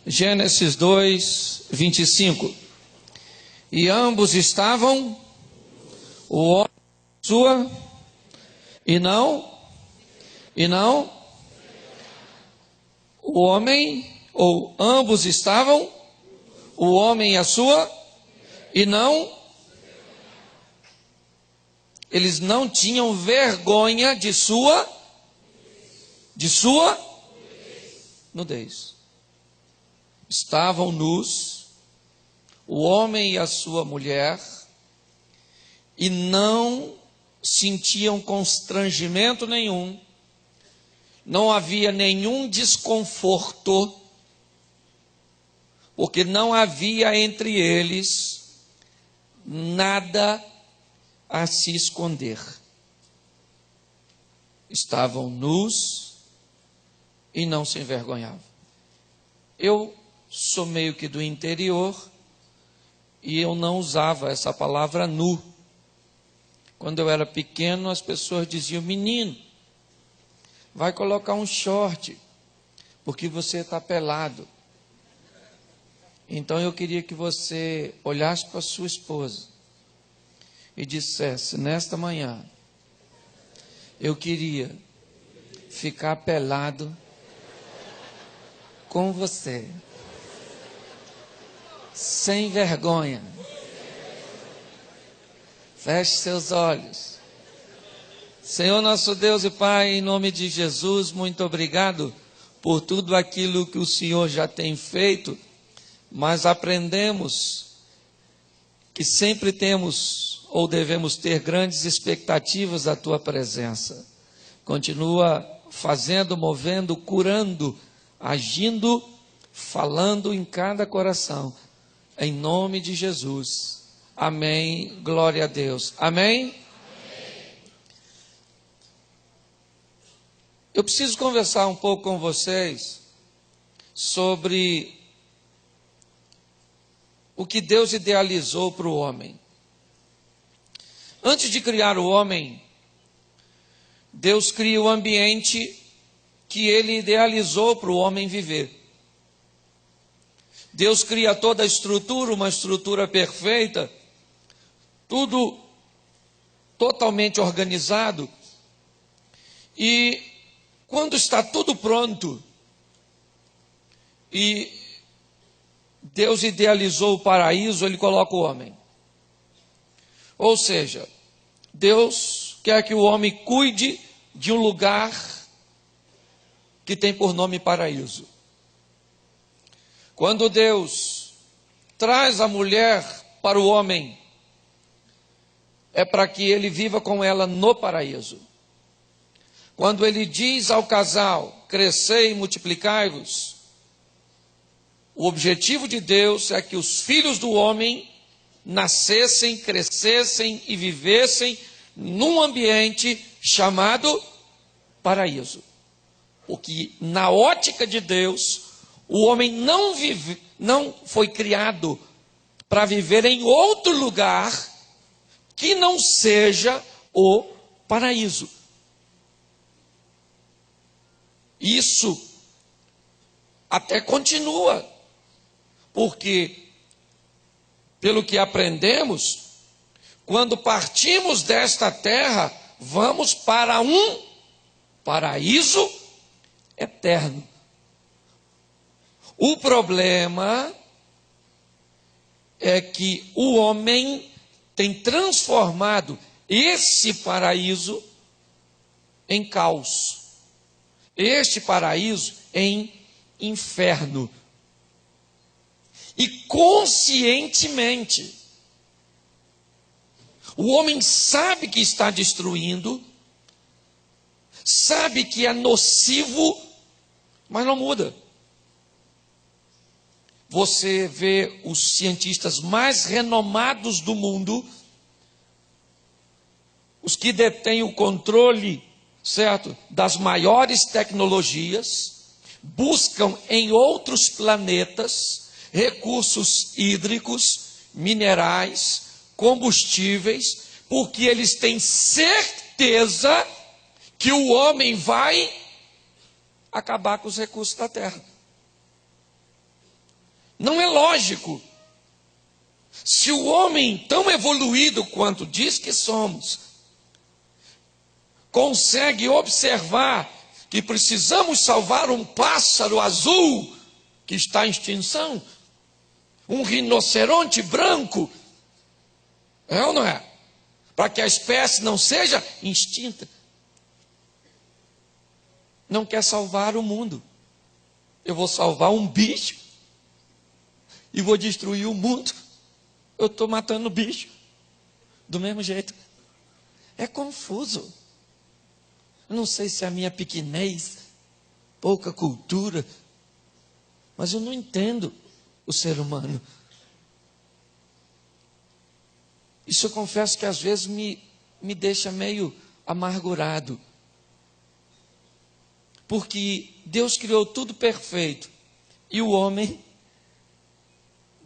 Gênesis 2, 25. E ambos estavam, o homem sua, e não, o homem, ou ambos estavam, o homem e a sua, e não, eles não tinham vergonha de sua nudez. Estavam nus, o homem e a sua mulher, e não sentiam constrangimento nenhum, não havia nenhum desconforto, porque não havia entre eles nada a se esconder. Estavam nus e não se envergonhavam. Eu sou meio que do interior e eu não usava essa palavra nu. Quando eu era pequeno, as pessoas diziam: menino, vai colocar um short, porque você está pelado. Então eu queria que você olhasse para sua esposa e dissesse: nesta manhã, eu queria ficar pelado com você, sem vergonha. Feche seus olhos. Senhor nosso Deus e Pai, em nome de Jesus, muito obrigado por tudo aquilo que o Senhor já tem feito, mas aprendemos que sempre temos ou devemos ter grandes expectativas da Tua presença. Continua fazendo, movendo, curando, agindo, falando em cada coração, em nome de Jesus. Amém, glória a Deus. Amém? Eu preciso conversar um pouco com vocês sobre o que Deus idealizou para o homem. Antes de criar o homem, Deus cria o ambiente que Ele idealizou para o homem viver. Deus cria toda a estrutura, uma estrutura perfeita, tudo totalmente organizado. E quando está tudo pronto, e Deus idealizou o paraíso, Ele coloca o homem. Ou seja, Deus quer que o homem cuide de um lugar que tem por nome paraíso. Quando Deus traz a mulher para o homem, é para que ele viva com ela no paraíso. Quando ele diz ao casal: crescei e multiplicai-vos, o objetivo de Deus é que os filhos do homem nascessem, crescessem e vivessem num ambiente chamado paraíso. Porque na ótica de Deus, o homem não foi criado para viver em outro lugar que não seja o paraíso. Isso até continua, porque, pelo que aprendemos, quando partimos desta terra, vamos para um paraíso eterno. O problema é que o homem tem transformado esse paraíso em caos, este paraíso em inferno. E conscientemente, o homem sabe que está destruindo, sabe que é nocivo, mas não muda. Você vê os cientistas mais renomados do mundo, os que detêm o controle, certo, das maiores tecnologias, buscam em outros planetas recursos hídricos, minerais, combustíveis, porque eles têm certeza que o homem vai acabar com os recursos da terra. Não é lógico. Se o homem tão evoluído quanto diz que somos, consegue observar que precisamos salvar um pássaro azul que está em extinção, um rinoceronte branco, é ou não é? Para que a espécie não seja extinta. Não quer salvar o mundo. Eu vou salvar um bicho e vou destruir o mundo. Eu estou matando o bicho do mesmo jeito. É confuso. Eu não sei se é a minha pequenez, pouca cultura, mas eu não entendo o ser humano. Isso eu confesso que às vezes me deixa meio amargurado. Porque Deus criou tudo perfeito. E o homem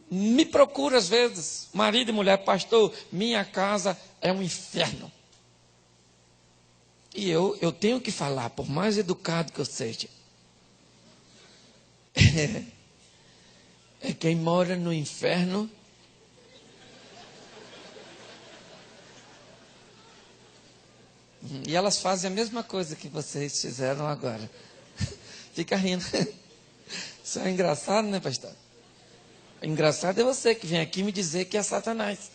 me procura às vezes, marido e mulher, pastor, minha casa é um inferno. E eu tenho que falar, por mais educado que eu seja. É quem mora no inferno e elas fazem a mesma coisa que vocês fizeram agora. Fica rindo. Isso é engraçado, né, pastor? Engraçado é você que vem aqui me dizer que é Satanás.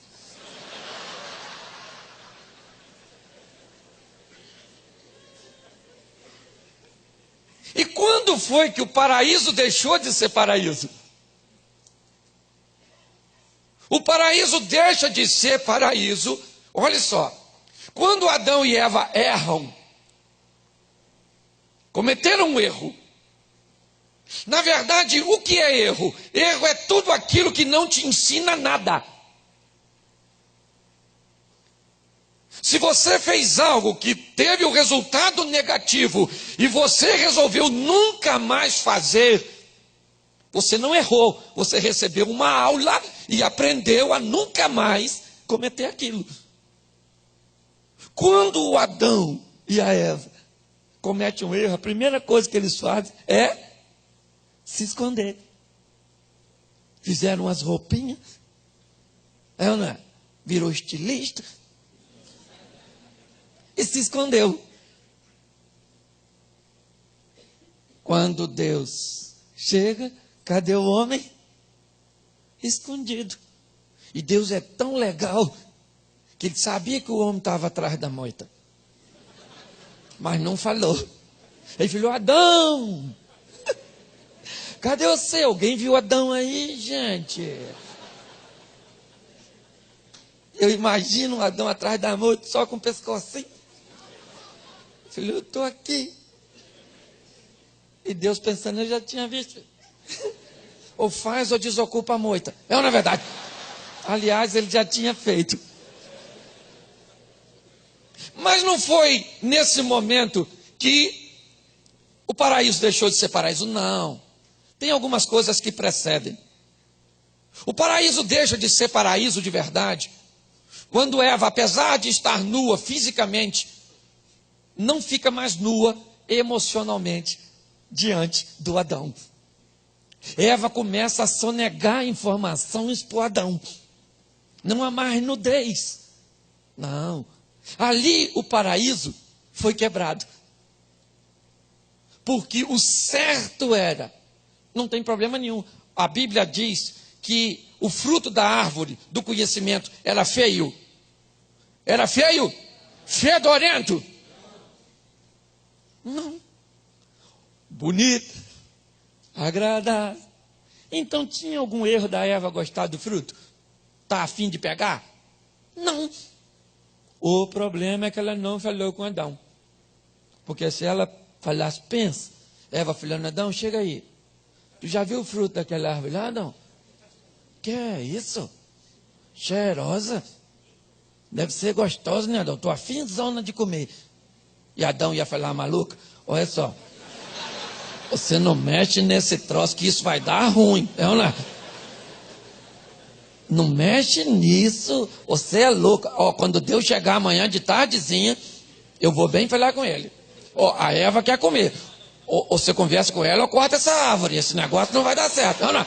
E quando foi que o paraíso deixou de ser paraíso? O paraíso deixa de ser paraíso, olha só, quando Adão e Eva erram, cometeram um erro. Na verdade, o que é erro? Erro é tudo aquilo que não te ensina nada. Se você fez algo que teve o resultado negativo e você resolveu nunca mais fazer, você não errou, você recebeu uma aula e aprendeu a nunca mais cometer aquilo. Quando o Adão e a Eva cometem um erro, a primeira coisa que eles fazem é se esconder. Fizeram as roupinhas, Ana virou estilista e se escondeu. Quando Deus chega, cadê o homem? Escondido. E Deus é tão legal que ele sabia que o homem estava atrás da moita, mas não falou. Ele falou: Adão, cadê você? Alguém viu Adão aí, gente? Eu imagino o Adão atrás da moita, só com o pescocinho. Ele falou: eu estou aqui. E Deus pensando, eu já tinha visto. Ou faz ou desocupa a moita. É ou não é verdade? Aliás, ele já tinha feito. Mas não foi nesse momento que o paraíso deixou de ser paraíso, não. Tem algumas coisas que precedem. O paraíso deixa de ser paraíso de verdade quando Eva, apesar de estar nua fisicamente, não fica mais nua emocionalmente diante do Adão. Eva começa a sonegar informações para o Adão. Não há mais nudez. Não. Ali o paraíso foi quebrado. Porque o certo era, não tem problema nenhum. A Bíblia diz que o fruto da árvore do conhecimento era feio. Era feio? Fedorento? Não. Bonito. Agradável. Então tinha algum erro da Eva gostar do fruto? Está a fim de pegar? Não. O problema é que ela não falou com Adão. Porque se ela falasse, pensa, Eva falando: Adão, chega aí. Tu já viu o fruto daquela árvore lá, Adão? Que é isso? Cheirosa. Deve ser gostosa, né, Adão? Estou afinzona de comer. E Adão ia falar: maluca, olha só, você não mexe nesse troço que isso vai dar ruim. É ou não é? Não mexe nisso, você é louca. Ó, quando Deus chegar amanhã de tardezinha, eu vou bem falar com ele. Ó, a Eva quer comer. Ou você conversa com ela ou corta essa árvore. Esse negócio não vai dar certo. Não, não.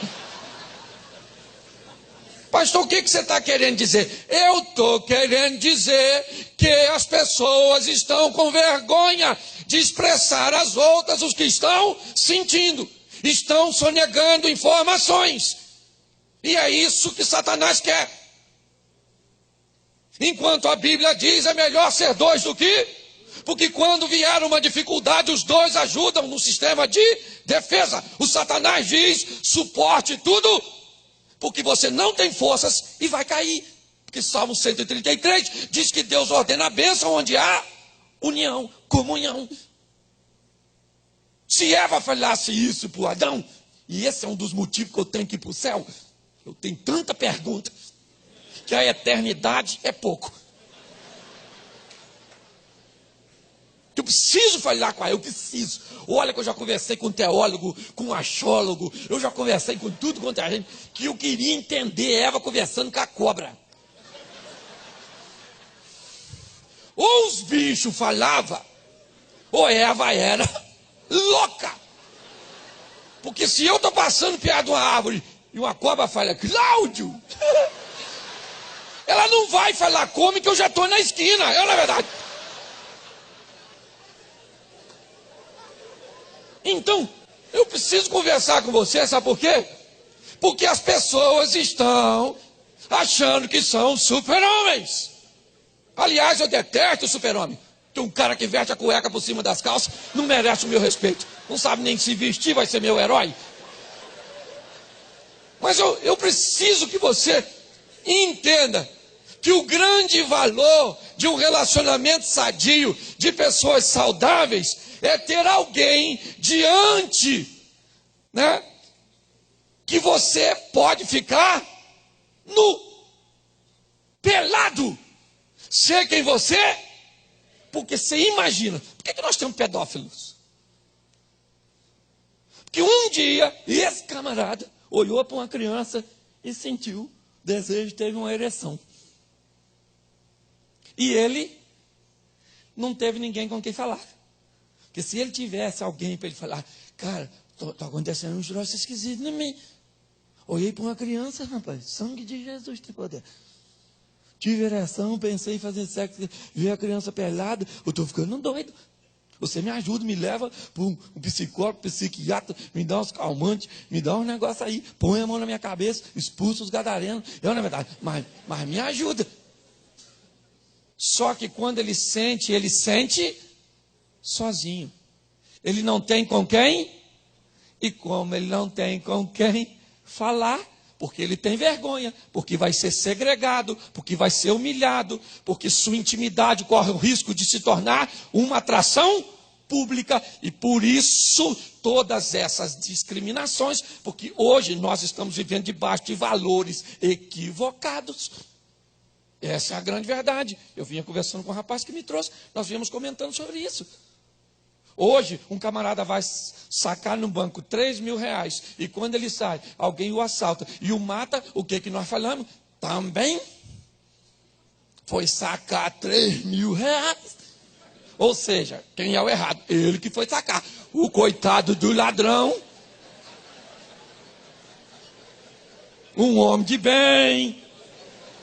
Pastor, o que você está querendo dizer? Eu estou querendo dizer que as pessoas estão com vergonha de expressar às outras o que estão sentindo. Estão sonegando informações. E é isso que Satanás quer. Enquanto a Bíblia diz, é melhor ser dois do que... Porque quando vier uma dificuldade, os dois ajudam no sistema de defesa. O Satanás diz, suporte tudo, porque você não tem forças e vai cair. Porque Salmo 133 diz que Deus ordena a bênção onde há união, comunhão. Se Eva falasse isso para o Adão, e esse é um dos motivos que eu tenho que ir para o céu, eu tenho tanta pergunta, que a eternidade é pouco. Eu preciso falar com ela, eu preciso. Olha que eu já conversei com teólogo, com astrólogo, eu já conversei com tudo quanto é gente, que eu queria entender Eva conversando com a cobra. Ou os bichos falavam, ou Eva era louca. Porque se eu estou passando perto de uma árvore e uma cobra fala, Cláudio, ela não vai falar como que eu já estou na esquina, é na verdade. Então, eu preciso conversar com você, sabe por quê? Porque as pessoas estão achando que são super-homens. Aliás, eu detesto o super-homem. Que um cara que veste a cueca por cima das calças não merece o meu respeito. Não sabe nem se vestir, vai ser meu herói. Mas eu preciso que você entenda que o grande valor de um relacionamento sadio, de pessoas saudáveis, é ter alguém diante, né, que você pode ficar nu, pelado, ser quem você é. Porque você imagina, por que nós temos pedófilos? Porque um dia, esse camarada olhou para uma criança e sentiu desejo, teve uma ereção. E ele não teve ninguém com quem falar. Porque se ele tivesse alguém para ele falar, cara, está acontecendo um troço esquisito em mim. Olhei para uma criança, rapaz, sangue de Jesus tem poder. Tive ereção, pensei em fazer sexo, vi a criança pelada, eu estou ficando doido. Você me ajuda, me leva para um psicólogo, psiquiatra, me dá uns calmantes, me dá um negócio aí, põe a mão na minha cabeça, expulsa os gadarenos. Eu, na verdade, mas me ajuda. Só que quando ele sente sozinho. Ele não tem com quem, e como ele não tem com quem falar, porque ele tem vergonha, porque vai ser segregado, porque vai ser humilhado, porque sua intimidade corre o risco de se tornar uma atração pública, e por isso todas essas discriminações, porque hoje nós estamos vivendo debaixo de valores equivocados. Essa é a grande verdade. Eu vinha conversando com um rapaz que me trouxe, nós viemos comentando sobre isso. Hoje, um camarada vai sacar no banco 3 mil reais, e quando ele sai, alguém o assalta e o mata, o que nós falamos? Também foi sacar 3 mil reais. Ou seja, quem é o errado? Ele que foi sacar. O coitado do ladrão, um homem de bem,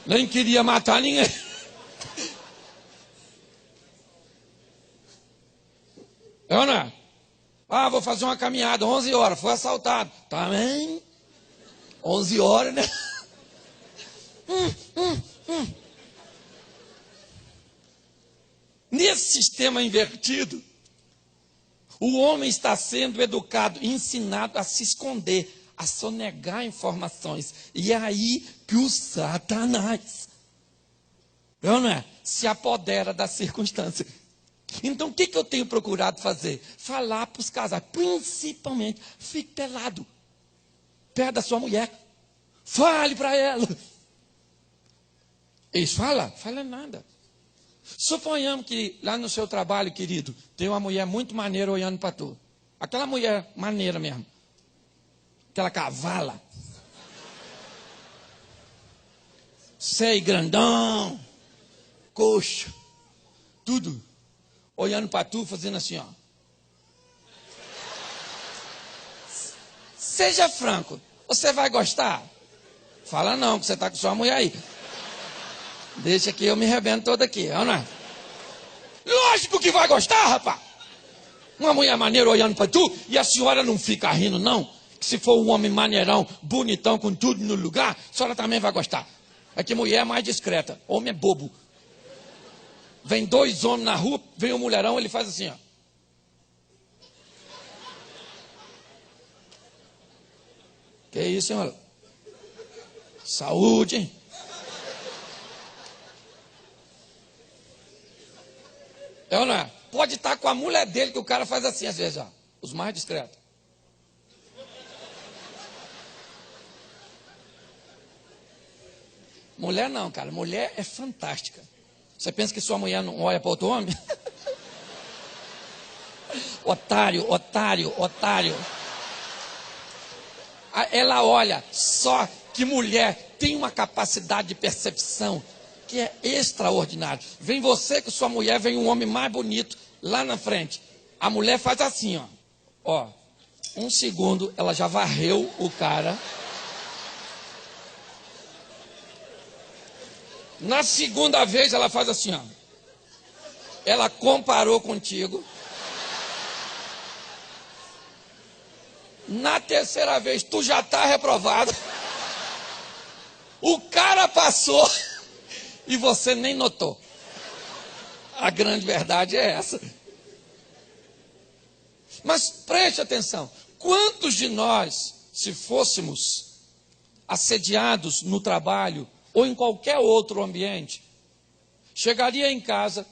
nem queria matar ninguém. É ou não é? Ah, vou fazer uma caminhada, 11 horas, foi assaltado. Também, 11 horas, né? Nesse sistema invertido, o homem está sendo educado, ensinado a se esconder, a sonegar informações. E é aí que o Satanás, é ou não é? Se apodera da circunstância. Então, o que eu tenho procurado fazer? Falar para os casais, principalmente, fique pelado, perto da sua mulher, fale para ela. Eles falam? Fala nada. Suponhamos que lá no seu trabalho, querido, tem uma mulher muito maneira olhando para tu. Aquela mulher maneira mesmo, aquela cavala, seio grandão, coxa, tudo. Olhando para tu, fazendo assim, ó. Seja franco, você vai gostar? Fala não, que você está com sua mulher aí. Deixa que eu me arrebento todo aqui, não é? Lógico que vai gostar, rapaz. Uma mulher maneira olhando para tu, e a senhora não fica rindo, não. Que se for um homem maneirão, bonitão, com tudo no lugar, a senhora também vai gostar. É que mulher é mais discreta, homem é bobo. Vem dois homens na rua, vem um mulherão, ele faz assim, ó. Que isso, senhora? Saúde, hein? É ou não é? Pode estar com a mulher dele, que o cara faz assim às vezes, ó. Os mais discretos. Mulher não, cara. Mulher é fantástica. Você pensa que sua mulher não olha para outro homem? Otário, otário, otário. Ela olha, só que mulher tem uma capacidade de percepção que é extraordinária. Vem você com sua mulher, vem um homem mais bonito lá na frente. A mulher faz assim, ó. Ó, um segundo, ela já varreu o cara. Na segunda vez ela faz assim, ó. Ela comparou contigo. Na terceira vez tu já está reprovado. O cara passou e você nem notou. A grande verdade é essa. Mas preste atenção. Quantos de nós, se fôssemos assediados no trabalho ou em qualquer outro ambiente, chegaria em casa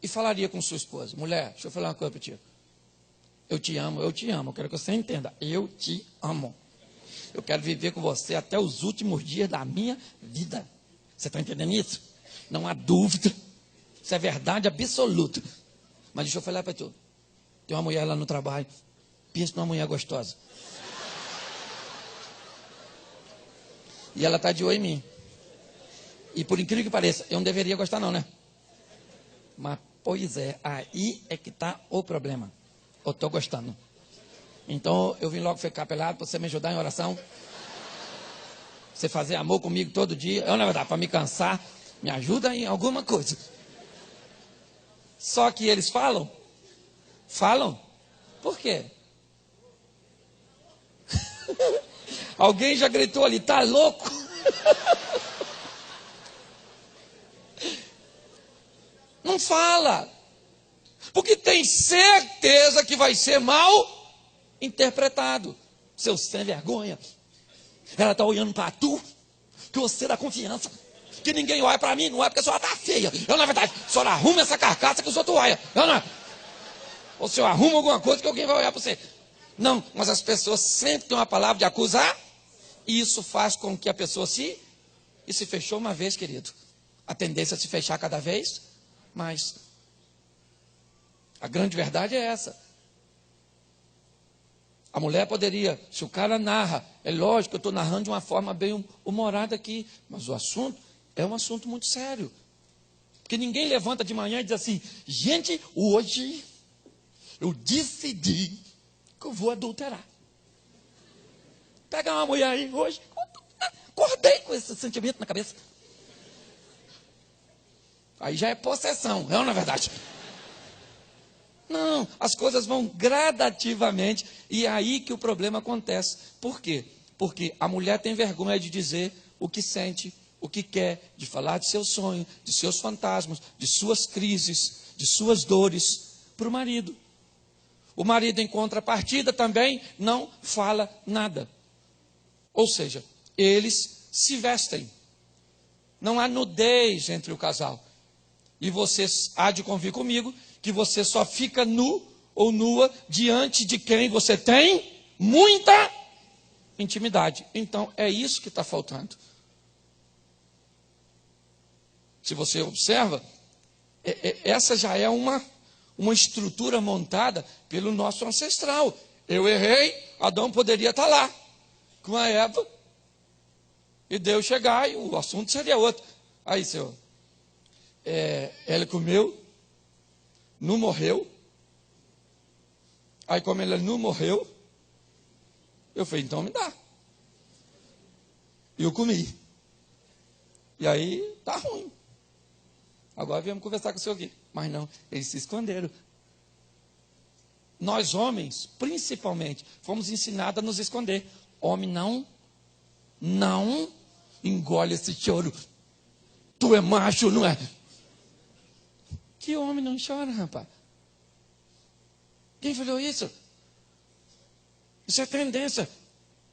e falaria com sua esposa: mulher, deixa eu falar uma coisa para ti. Eu te amo, eu quero que você entenda. Eu te amo. Eu quero viver com você até os últimos dias da minha vida. Você está entendendo isso? Não há dúvida. Isso é verdade absoluta. Mas deixa eu falar para tu. Tem uma mulher lá no trabalho. Pensa numa mulher gostosa. E ela está de olho em mim. E por incrível que pareça, eu não deveria gostar não, né? Mas, pois é, aí é que está o problema. Eu estou gostando. Então, eu vim logo ficar pelado para você me ajudar em oração. Você fazer amor comigo todo dia. Eu, na verdade, para me cansar, me ajuda em alguma coisa. Só que eles falam. Falam? Por quê? Alguém já gritou ali, tá louco? Não fala. Porque tem certeza que vai ser mal interpretado. Seu sem vergonha. Ela está olhando para tu, que você dá confiança. Que ninguém olha para mim, não é porque a senhora está feia. Eu, na verdade, a senhora arruma essa carcaça que os outros olham. Eu não. Ou se eu arrumo alguma coisa que alguém vai olhar para você. Não, mas as pessoas sempre têm uma palavra de acusar. E isso faz com que a pessoa se... E se fechou uma vez, querido. A tendência é se fechar cada vez mais. A grande verdade é essa. A mulher poderia, se o cara narra, é lógico que eu estou narrando de uma forma bem humorada aqui, mas o assunto é um assunto muito sério. Porque ninguém levanta de manhã e diz assim: gente, hoje eu decidi que eu vou adulterar. Pega uma mulher aí hoje, acordei com esse sentimento na cabeça. Aí já é possessão, não é verdade? Não, as coisas vão gradativamente e é aí que o problema acontece. Por quê? Porque a mulher tem vergonha de dizer o que sente, o que quer, de falar de seu sonho, de seus fantasmas, de suas crises, de suas dores para o marido. O marido, em contrapartida, também não fala nada. Ou seja, eles se vestem. Não há nudez entre o casal. E você há de convir comigo que você só fica nu ou nua diante de quem você tem muita intimidade. Então, é isso que está faltando. Se você observa, essa já é uma estrutura montada pelo nosso ancestral. Eu errei, Adão poderia estar lá com a Eva, e Deus chegar e o assunto seria outro. Aí, Senhor, ela comeu, não morreu. Aí, como ela não morreu, eu falei, então me dá. E eu comi. E aí, tá ruim. Agora viemos conversar com o senhor aqui. Mas não, eles se esconderam. Nós homens, principalmente, fomos ensinados a nos esconder. Homem não engole esse choro. Tu é macho, não é? Que homem não chora, rapaz? Quem falou isso? Isso é tendência.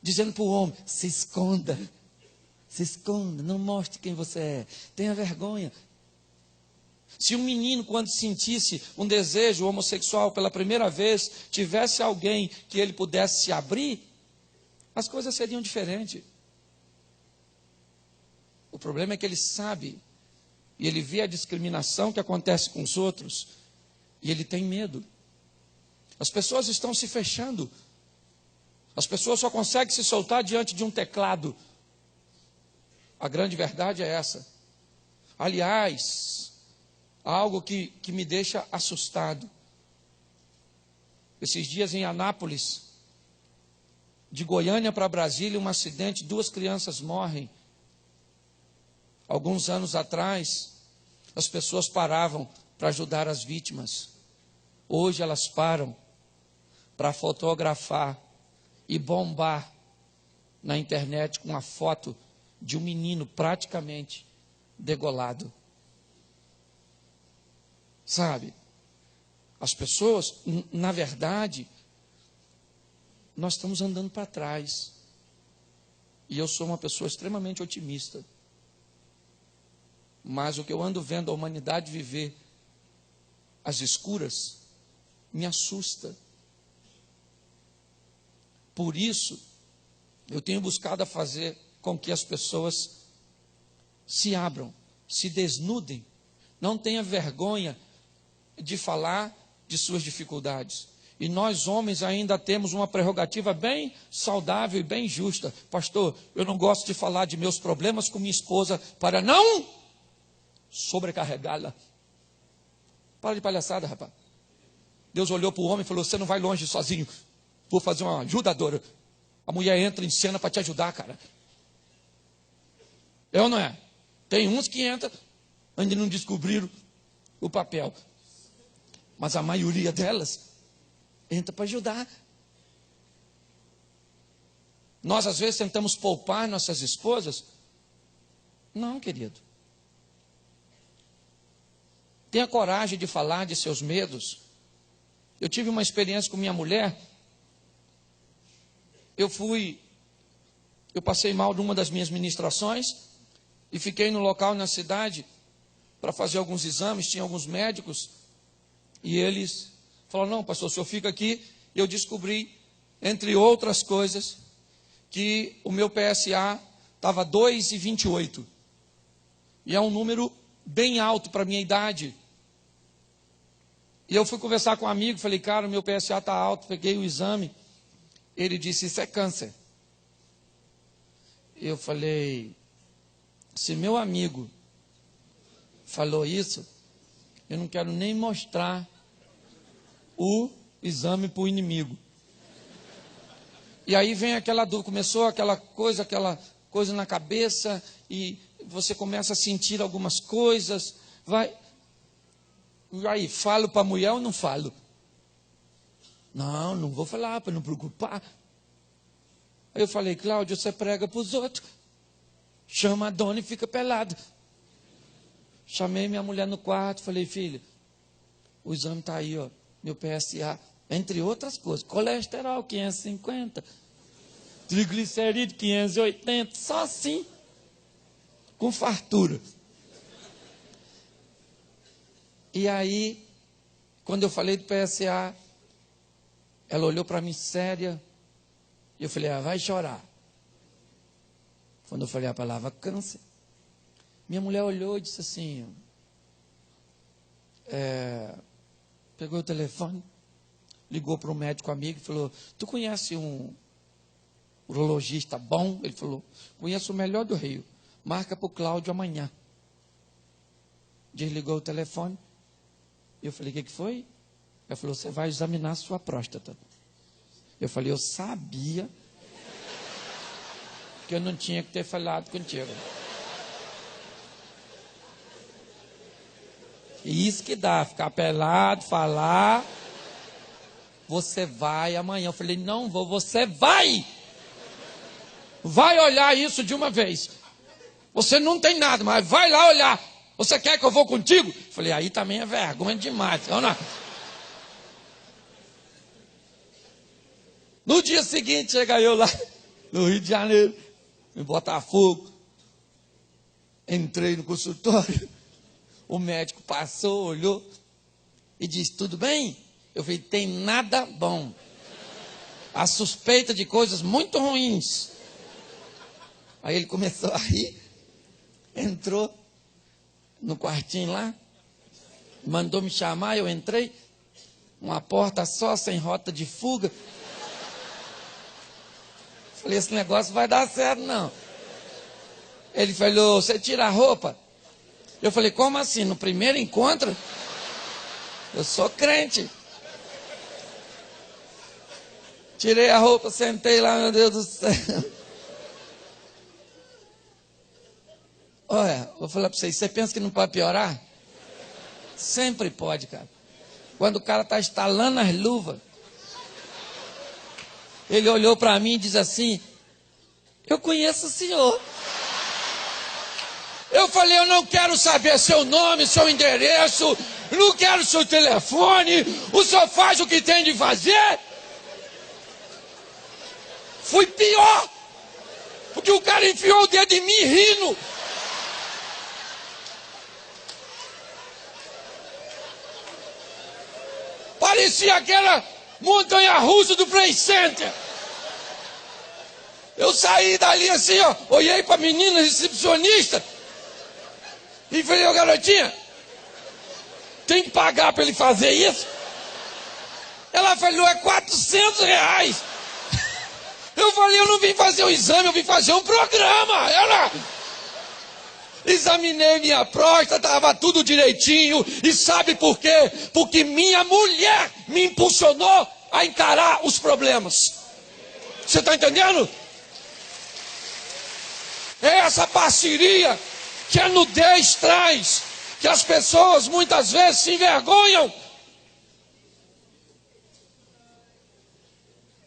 Dizendo para o homem, se esconda. Se esconda, não mostre quem você é. Tenha vergonha. Se um menino, quando sentisse um desejo homossexual pela primeira vez, tivesse alguém que ele pudesse se abrir, as coisas seriam diferentes. O problema é que ele sabe, e ele vê a discriminação que acontece com os outros, e ele tem medo. As pessoas estão se fechando. As pessoas só conseguem se soltar diante de um teclado. A grande verdade é essa. Aliás, algo que me deixa assustado. Esses dias em Anápolis, de Goiânia para Brasília, um acidente, 2 crianças morrem. Alguns anos atrás, as pessoas paravam para ajudar as vítimas. Hoje elas param para fotografar e bombar na internet com a foto de um menino praticamente degolado. Sabe? As pessoas, na verdade, nós estamos andando para trás. E eu sou uma pessoa extremamente otimista. Mas o que eu ando vendo a humanidade viver às escuras me assusta. Por isso, eu tenho buscado a fazer com que as pessoas se abram, se desnudem, não tenha vergonha de falar de suas dificuldades. E nós homens ainda temos uma prerrogativa bem saudável e bem justa. Pastor, eu não gosto de falar de meus problemas com minha esposa para não sobrecarregá-la. Para de palhaçada, rapaz. Deus olhou para o homem e falou, você não vai longe sozinho. Vou fazer uma ajudadora. A mulher entra em cena para te ajudar, cara. É ou não é? Tem uns que entram, ainda não descobriram o papel. Mas a maioria delas entra para ajudar. Nós às vezes tentamos poupar nossas esposas. Não, querido. Tenha coragem de falar de seus medos. Eu tive uma experiência com minha mulher. Eu passei mal numa das minhas ministrações e fiquei no local na cidade para fazer alguns exames, tinha alguns médicos e eles falaram, não, pastor, o senhor fica aqui. Eu descobri, entre outras coisas, que o meu PSA estava 2,28 e é um número bem alto para a minha idade. E eu fui conversar com um amigo, falei, cara, o meu PSA está alto, peguei o exame. Ele disse, isso é câncer. Eu falei, se meu amigo falou isso, eu não quero nem mostrar o exame para o inimigo. E aí vem aquela dúvida, começou aquela coisa na cabeça, e você começa a sentir algumas coisas, e aí, falo para a mulher ou não falo? Não vou falar para não preocupar. Aí eu falei, Cláudio, você prega para os outros. Chama a dona e fica pelado. Chamei minha mulher no quarto, falei, filha, o exame está aí, ó, meu PSA, entre outras coisas, colesterol 550, triglicerídeo 580, só assim, com fartura. E aí, quando eu falei do PSA, ela olhou para mim séria, e eu falei, vai chorar. Quando eu falei a palavra câncer, minha mulher olhou e disse assim, pegou o telefone, ligou para um médico amigo e falou, tu conhece um urologista bom? Ele falou, conheço o melhor do Rio, marca para o Cláudio amanhã. Desligou o telefone, eu falei, o que foi? Ela falou, você vai examinar sua próstata. Eu falei, eu sabia que eu não tinha que ter falado contigo. E isso que dá, ficar pelado, falar. Você vai amanhã. Eu falei, não vou, você vai. Vai olhar isso de uma vez. Você não tem nada, mas vai lá olhar. Você quer que eu vou contigo? Eu falei, aí também é vergonha demais. Não. No dia seguinte, chega eu lá no Rio de Janeiro, em Botafogo. Entrei no consultório. O médico passou, olhou e disse, tudo bem? Eu falei, tem nada bom. A suspeita de coisas muito ruins. Aí ele começou a rir, entrou no quartinho lá, mandou me chamar, eu entrei, uma porta só, sem rota de fuga. Falei, esse negócio vai dar certo não. Ele falou, você tira a roupa? Eu falei, como assim? No primeiro encontro? Eu sou crente. Tirei a roupa, sentei lá, meu Deus do céu. Olha, vou falar para vocês, você pensa que não pode piorar? Sempre pode, cara. Quando o cara está estalando as luvas, ele olhou para mim e diz assim, eu conheço o senhor. Eu falei, eu não quero saber seu nome, seu endereço, não quero seu telefone, o senhor faz o que tem de fazer. Fui pior, porque o cara enfiou o dedo em mim rindo. Parecia aquela montanha-russa do Play Center. Eu saí dali assim, ó, olhei para a menina recepcionista e falei, ô garotinha, tem que pagar para ele fazer isso? Ela falou, é R$400. Eu falei, eu não vim fazer um exame, eu vim fazer um programa. Ela... Examinei minha próstata, estava tudo direitinho. E sabe por quê? Porque minha mulher me impulsionou a encarar os problemas. Você está entendendo? É essa parceria que a nudez traz, que as pessoas muitas vezes se envergonham.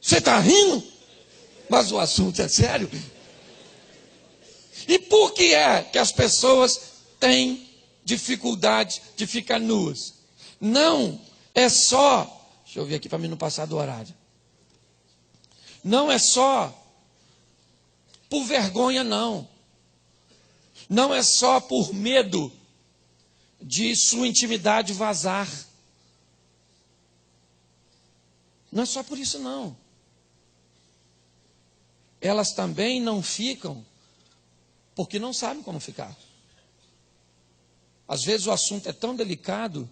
Você está rindo? Mas o assunto é sério. E por que é que as pessoas têm dificuldade de ficar nuas? Não é só, deixa eu ver aqui para mim não passar do horário. Não é só por vergonha, não. Não é só por medo de sua intimidade vazar. Não é só por isso, não. Elas também não ficam porque não sabem como ficar. Às vezes o assunto é tão delicado,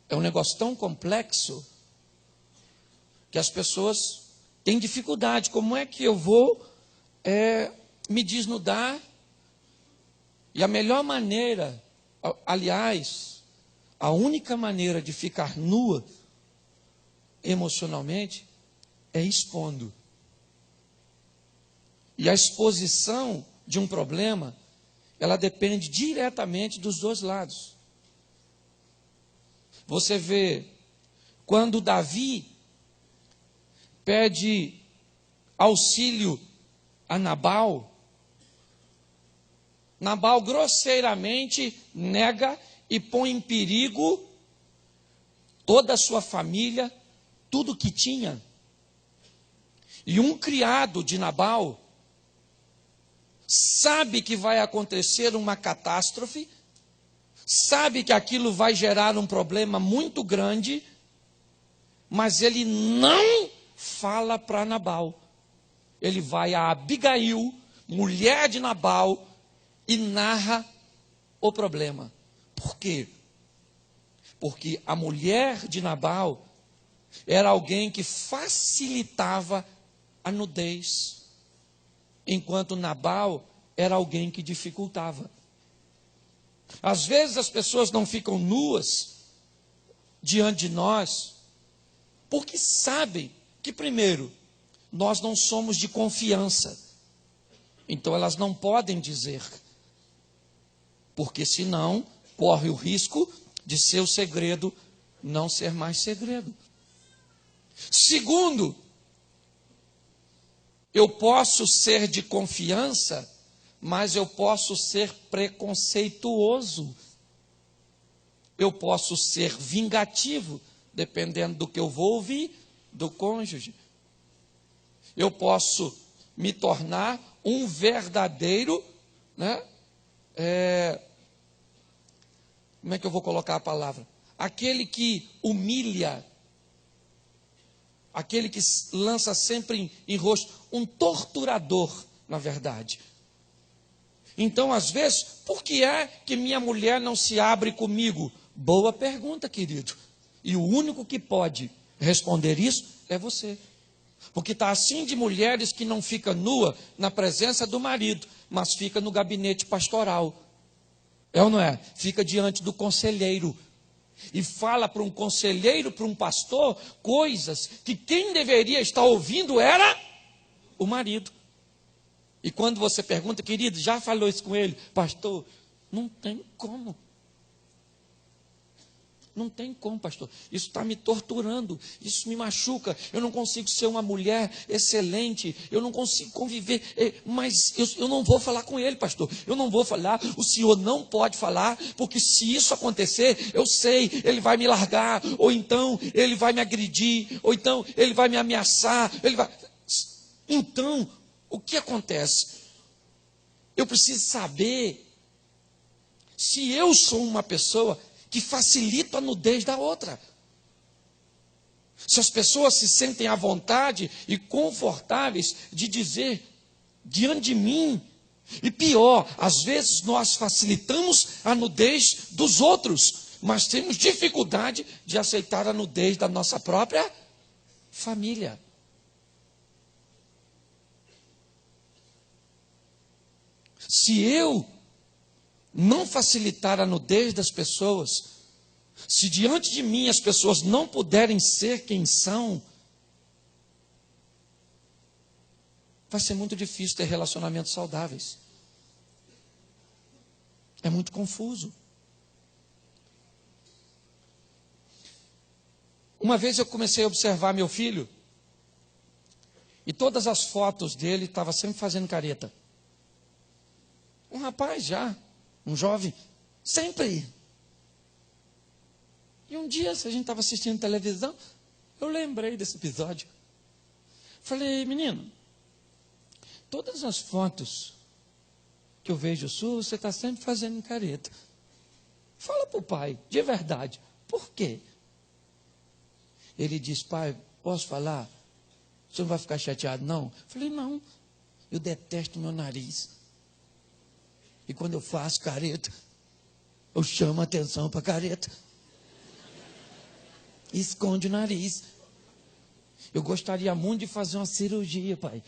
é um negócio tão complexo, que as pessoas têm dificuldade. Como é que eu vou me desnudar? E a melhor maneira, aliás, a única maneira de ficar nua emocionalmente é expondo. E a exposição de um problema, ela depende diretamente dos dois lados. Você vê, quando Davi pede auxílio a Nabal, Nabal grosseiramente nega e põe em perigo toda a sua família, tudo que tinha. E um criado de Nabal sabe que vai acontecer uma catástrofe, sabe que aquilo vai gerar um problema muito grande, mas ele não fala para Nabal. Ele vai a Abigail, mulher de Nabal, e narra o problema. Por quê? Porque a mulher de Nabal era alguém que facilitava a nudez, enquanto Nabal era alguém que dificultava. Às vezes as pessoas não ficam nuas diante de nós, porque sabem que, primeiro, nós não somos de confiança. Então elas não podem dizer, porque senão corre o risco de seu segredo não ser mais segredo. Segundo, eu posso ser de confiança, mas eu posso ser preconceituoso. Eu posso ser vingativo, dependendo do que eu vou ouvir do cônjuge. Eu posso me tornar um verdadeiro, como é que eu vou colocar a palavra? Aquele que humilha, aquele que lança sempre em rosto, um torturador, na verdade. Então, às vezes, por que é que minha mulher não se abre comigo? Boa pergunta, querido. E o único que pode responder isso é você. Porque está assim de mulheres que não fica nua na presença do marido, mas fica no gabinete pastoral. É ou não é? Fica diante do conselheiro. E fala para um conselheiro, para um pastor, coisas que quem deveria estar ouvindo era o marido. E quando você pergunta, querido, já falou isso com ele? Pastor, não tem como. Não tem como, pastor. Isso está me torturando, isso me machuca. Eu não consigo ser uma mulher excelente, eu não consigo conviver, mas eu não vou falar com ele, pastor. Eu não vou falar, o senhor não pode falar, porque se isso acontecer, eu sei, ele vai me largar, ou então ele vai me agredir, ou então ele vai me ameaçar. Então, o que acontece? Eu preciso saber se eu sou uma pessoa que facilita a nudez da outra. Se as pessoas se sentem à vontade e confortáveis de dizer diante de mim. E pior, às vezes nós facilitamos a nudez dos outros, mas temos dificuldade de aceitar a nudez da nossa própria família. Se eu não facilitar a nudez das pessoas, se diante de mim as pessoas não puderem ser quem são, vai ser muito difícil ter relacionamentos saudáveis. É muito confuso. Uma vez eu comecei a observar meu filho, e todas as fotos dele estavam sempre fazendo careta. Um rapaz já, um jovem, sempre. E um dia, se a gente estava assistindo televisão, eu lembrei desse episódio. Falei, menino, todas as fotos que eu vejo sua, você está sempre fazendo careta. Fala para o pai, de verdade, por quê? Ele diz, pai, posso falar? O senhor não vai ficar chateado, não? Falei, não, eu detesto meu nariz. E quando eu faço careta, eu chamo a atenção para a careta. Esconde o nariz. Eu gostaria muito de fazer uma cirurgia, pai.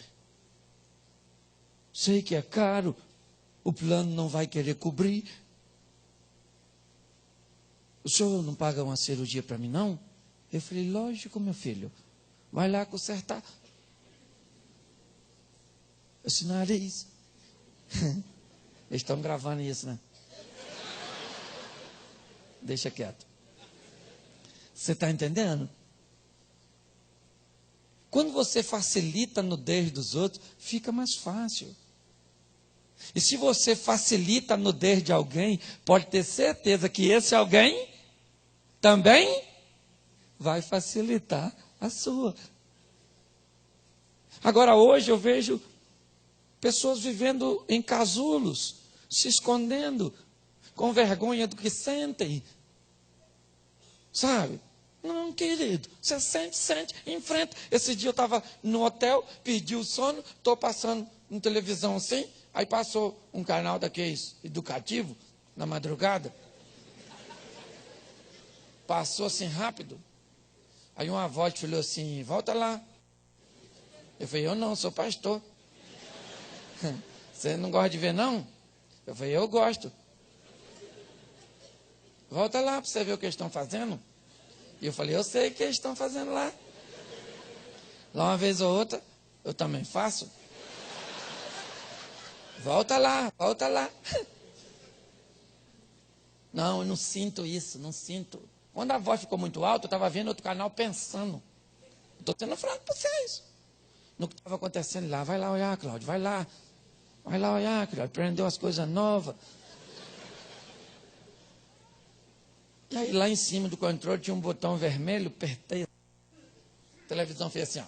Sei que é caro, o plano não vai querer cobrir. O senhor não paga uma cirurgia para mim, não? Eu falei, lógico, meu filho. Vai lá consertar esse nariz. Eles estão gravando isso, né? Deixa quieto. Você está entendendo? Quando você facilita a nudez dos outros, fica mais fácil. E se você facilita a nudez de alguém, pode ter certeza que esse alguém também vai facilitar a sua. Agora, hoje eu vejo pessoas vivendo em casulos, se escondendo, com vergonha do que sentem. Sabe? Não, querido, você sente, enfrenta. Esse dia eu estava no hotel, perdi o sono, estou passando na televisão assim, aí passou um canal daqueles educativo, na madrugada. Passou assim rápido. Aí uma voz falou assim, volta lá. Eu falei, eu não, sou pastor. Você não gosta de ver, não? Eu falei, eu gosto. Volta lá para você ver o que eles estão fazendo. E eu falei, eu sei o que eles estão fazendo lá. Lá uma vez ou outra, eu também faço. Volta lá, volta lá. Não, eu não sinto isso, não sinto. Quando a voz ficou muito alta, eu estava vendo outro canal pensando. Estou tendo falando para vocês. No que estava acontecendo lá. Vai lá olhar, Cláudio, vai lá. Vai lá olhar, Cláudio, aprendeu as coisas novas. E aí lá em cima do controle tinha um botão vermelho, apertei. A televisão fez assim, ó.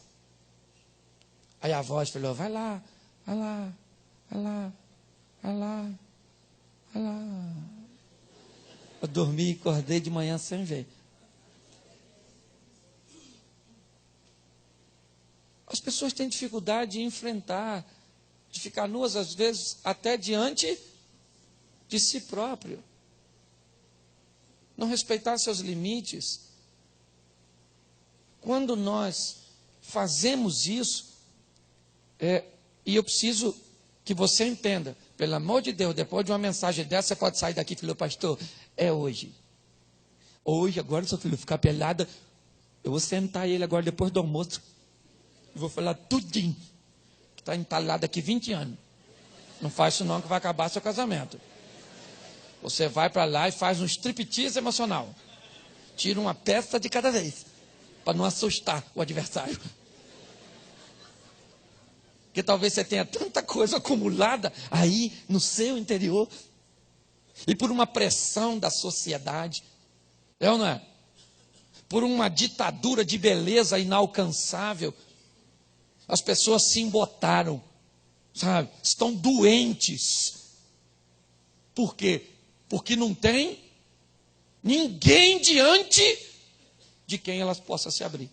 Aí a voz falou, vai lá, vai lá, vai lá, vai lá, vai lá. Eu dormi e acordei de manhã sem ver. As pessoas têm dificuldade de enfrentar, de ficar nuas, às vezes, até diante de si próprio. Não respeitar seus limites. Quando nós fazemos isso, e eu preciso que você entenda, pelo amor de Deus, depois de uma mensagem dessa, você pode sair daqui e falar, pastor, é hoje. Hoje, agora, seu filho ficar pelada, eu vou sentar ele agora depois do almoço. E vou falar tudinho, que está entalado aqui 20 anos. Não faz isso não, que vai acabar seu casamento. Você vai para lá e faz um striptease emocional. Tira uma peça de cada vez, para não assustar o adversário. Porque talvez você tenha tanta coisa acumulada aí no seu interior, e por uma pressão da sociedade, é ou não é? Por uma ditadura de beleza inalcançável, as pessoas se embotaram, sabe? Estão doentes. Por quê? Porque não tem ninguém diante de quem elas possam se abrir.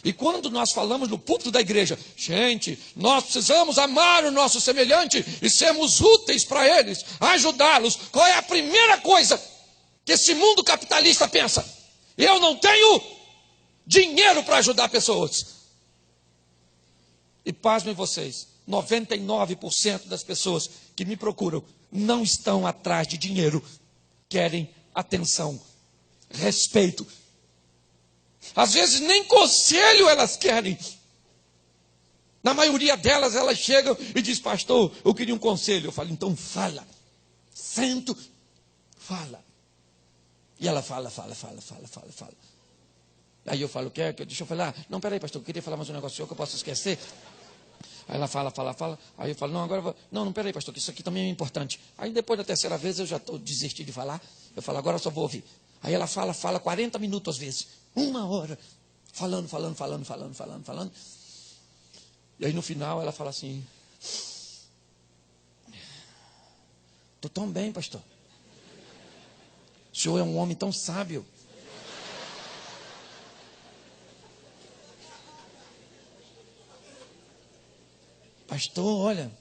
E quando nós falamos no púlpito da igreja, gente, nós precisamos amar o nosso semelhante e sermos úteis para eles, ajudá-los. Qual é a primeira coisa que esse mundo capitalista pensa? Eu não tenho dinheiro para ajudar pessoas. E pasmem vocês, 99% das pessoas que me procuram não estão atrás de dinheiro, querem atenção, respeito. Às vezes nem conselho elas querem. Na maioria delas, elas chegam e dizem, pastor, eu queria um conselho. Eu falo, então fala. Sento, fala. E ela fala. Aí eu falo, quer? Deixa eu falar. Não, peraí, pastor, eu queria falar mais um negócio que eu posso esquecer. Aí ela fala. Aí eu falo, não, agora eu vou... Não, peraí, pastor, que isso aqui também é importante. Aí depois da terceira vez eu já desisti de falar. Eu falo, agora eu só vou ouvir. Aí ela fala 40 minutos às vezes. 1 hora. Falando. E aí no final ela fala assim, estou tão bem, pastor. O senhor é um homem tão sábio. Pastor, olha,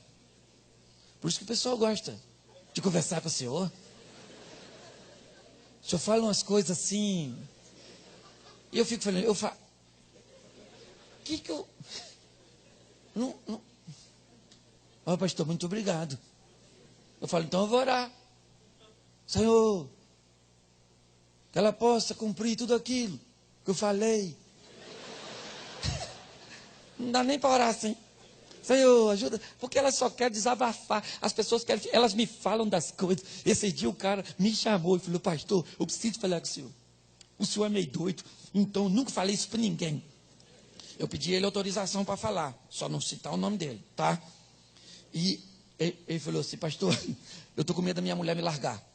por isso que o pessoal gosta de conversar com o senhor. O senhor fala umas coisas assim. E eu fico falando, que eu... Não. Ó, pastor, muito obrigado. Eu falo, então eu vou orar. Senhor, que ela possa cumprir tudo aquilo que eu falei. Não dá nem para orar assim. Senhor, ajuda, porque ela só quer desabafar. As pessoas querem, elas me falam das coisas. Esse dia o cara me chamou e falou, pastor, eu preciso falar com o senhor. O senhor é meio doido, então eu nunca falei isso para ninguém. Eu pedi ele autorização para falar, só não citar o nome dele, tá? E ele falou assim, pastor, eu estou com medo da minha mulher me largar.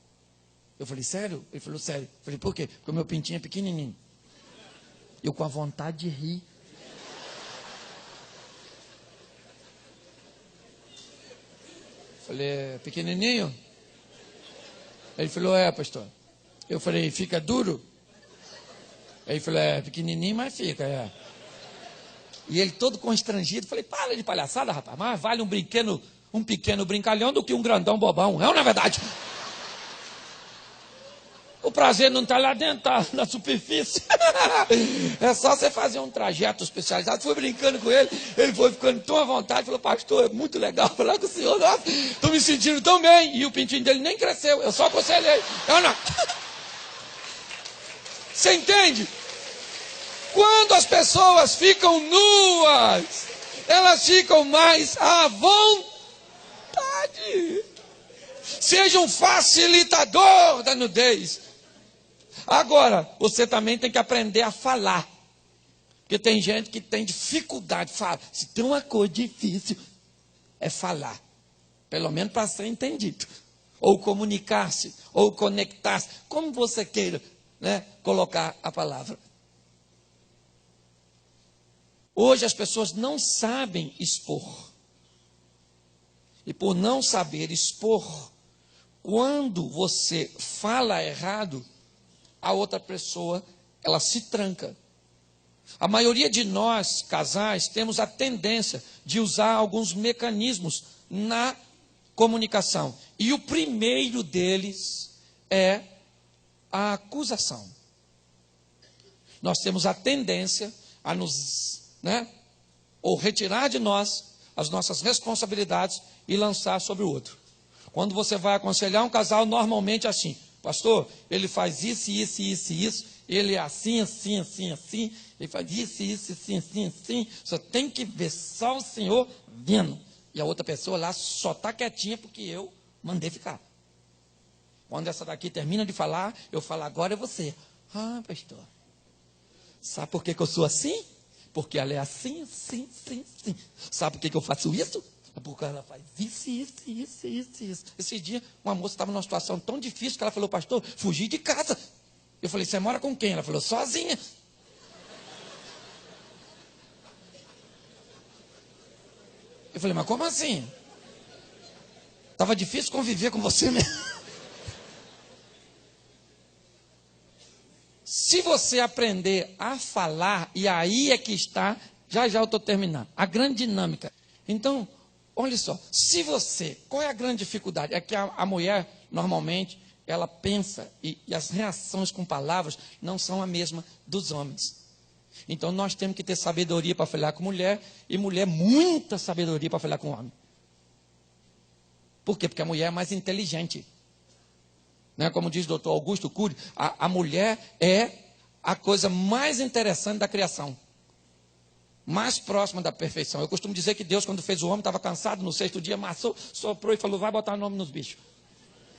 Eu falei, sério? Ele falou, sério. Eu falei, por quê? Porque o meu pintinho é pequenininho. Eu com a vontade de rir. Falei, é pequenininho? Ele falou, é, pastor. Eu falei, fica duro? Ele falou, é pequenininho, mas fica, é. E ele todo constrangido, falei, para de palhaçada, rapaz, mais vale um pequeno brincalhão do que um grandão bobão, não é verdade? O prazer não está lá dentro, está na superfície. É só você fazer um trajeto especializado. Fui brincando com ele, ele foi ficando tão à vontade, falou, pastor, é muito legal falar com o senhor, nossa, estou me sentindo tão bem. E o pintinho dele nem cresceu, eu só aconselhei. Eu não. Você entende? Quando as pessoas ficam nuas elas ficam mais à vontade. Seja um facilitador da nudez. Agora, você também tem que aprender a falar. Porque tem gente que tem dificuldade. Fala. Se tem uma coisa difícil, é falar. Pelo menos para ser entendido. Ou comunicar-se, ou conectar-se. Como você queira, né, colocar a palavra. Hoje as pessoas não sabem expor. E por não saber expor, quando você fala errado, a outra pessoa, ela se tranca. A maioria de nós, casais, temos a tendência de usar alguns mecanismos na comunicação. E o primeiro deles é a acusação. Nós temos a tendência a nos, ou retirar de nós as nossas responsabilidades e lançar sobre o outro. Quando você vai aconselhar um casal, normalmente é assim: pastor, ele faz isso, isso, isso, isso, ele é assim, assim, assim, assim, ele faz isso, isso, assim, assim, assim, só tem que ver só o Senhor vendo. E a outra pessoa lá só está quietinha porque eu mandei ficar. Quando essa daqui termina de falar, eu falo, agora é você. Ah, pastor, sabe por que eu sou assim? Porque ela é assim, assim, assim, assim. Sabe por que eu faço isso? Porque ela faz isso, isso, isso, isso, isso. Esse dia, uma moça estava numa situação tão difícil que ela falou, pastor, fugi de casa. Eu falei, você mora com quem? Ela falou, sozinha. Eu falei, mas como assim? Estava difícil conviver com você mesmo. Se você aprender a falar, e aí é que está, já eu estou terminando, a grande dinâmica. Então, olha só, qual é a grande dificuldade? É que a mulher, normalmente, ela pensa, e as reações com palavras não são a mesma dos homens. Então, nós temos que ter sabedoria para falar com mulher, e mulher, muita sabedoria para falar com homem. Por quê? Porque a mulher é mais inteligente. Né? Como diz o doutor Augusto Cury, a mulher é a coisa mais interessante da criação. Mais próxima da perfeição. Eu costumo dizer que Deus, quando fez o homem, estava cansado, no sexto dia, amassou, soprou e falou, vai botar nome nos bichos.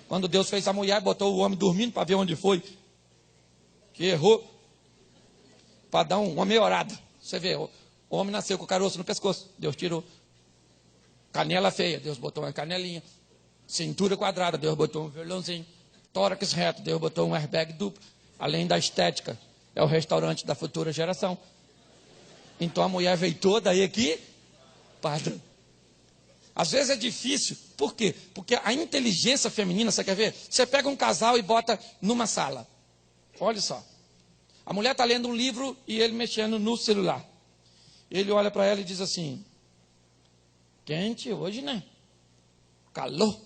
Quando Deus fez a mulher, botou o homem dormindo para ver onde foi. Que errou. Para dar uma melhorada. Você vê, o homem nasceu com o caroço no pescoço. Deus tirou. Canela feia, Deus botou uma canelinha. Cintura quadrada, Deus botou um violãozinho. Tórax reto, Deus botou um airbag duplo. Além da estética, é o restaurante da futura geração. Então a mulher veio toda aí aqui, padrão. Às vezes é difícil. Por quê? Porque a inteligência feminina, você quer ver? Você pega um casal e bota numa sala. Olha só. A mulher está lendo um livro e ele mexendo no celular. Ele olha para ela e diz assim, quente hoje, né? Calor.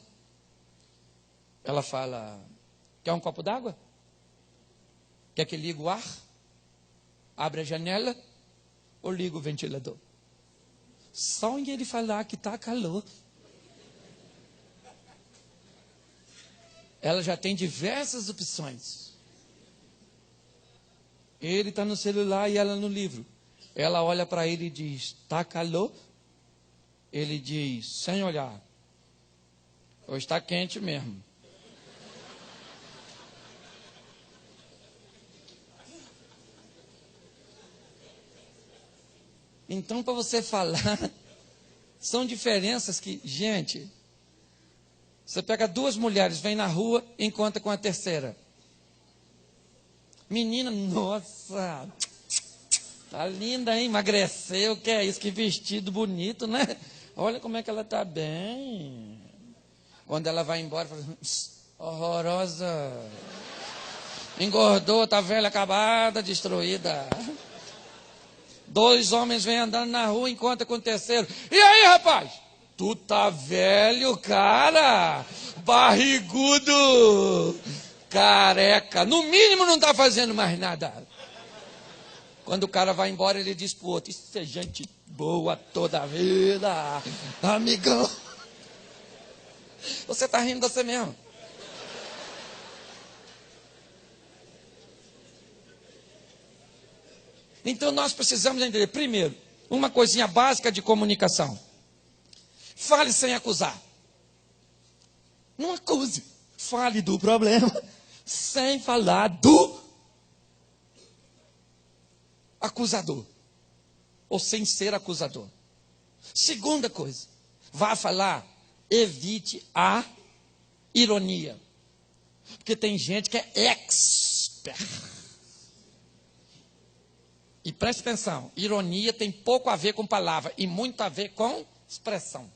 Ela fala, quer um copo d'água? Quer que ligue o ar? Abre a janela? Ou liga o ventilador? Só em ele falar que está calor, ela já tem diversas opções. Ele está no celular e ela no livro. Ela olha para ele e diz, está calor? Ele diz, sem olhar, hoje está quente mesmo. Então, para você falar, são diferenças que, gente, você pega duas mulheres, vem na rua, encontra com a terceira. Menina, nossa, tá linda, hein? Emagreceu, que é isso? Que vestido bonito, né? Olha como é que ela tá bem. Quando ela vai embora, fala, horrorosa. Engordou, tá velha, acabada, destruída. Dois homens vêm andando na rua, encontra com o terceiro. E aí, rapaz? Tu tá velho, cara? Barrigudo, careca. No mínimo não tá fazendo mais nada. Quando o cara vai embora, ele diz pro outro, isso é gente boa toda a vida, amigão. Você tá rindo de você mesmo. Então nós precisamos entender, primeiro, uma coisinha básica de comunicação. Fale sem acusar. Não acuse. Fale do problema sem falar do acusador. Ou sem ser acusador. Segunda coisa. Vá falar, evite a ironia. Porque tem gente que é expert. E preste atenção, ironia tem pouco a ver com palavra e muito a ver com expressão.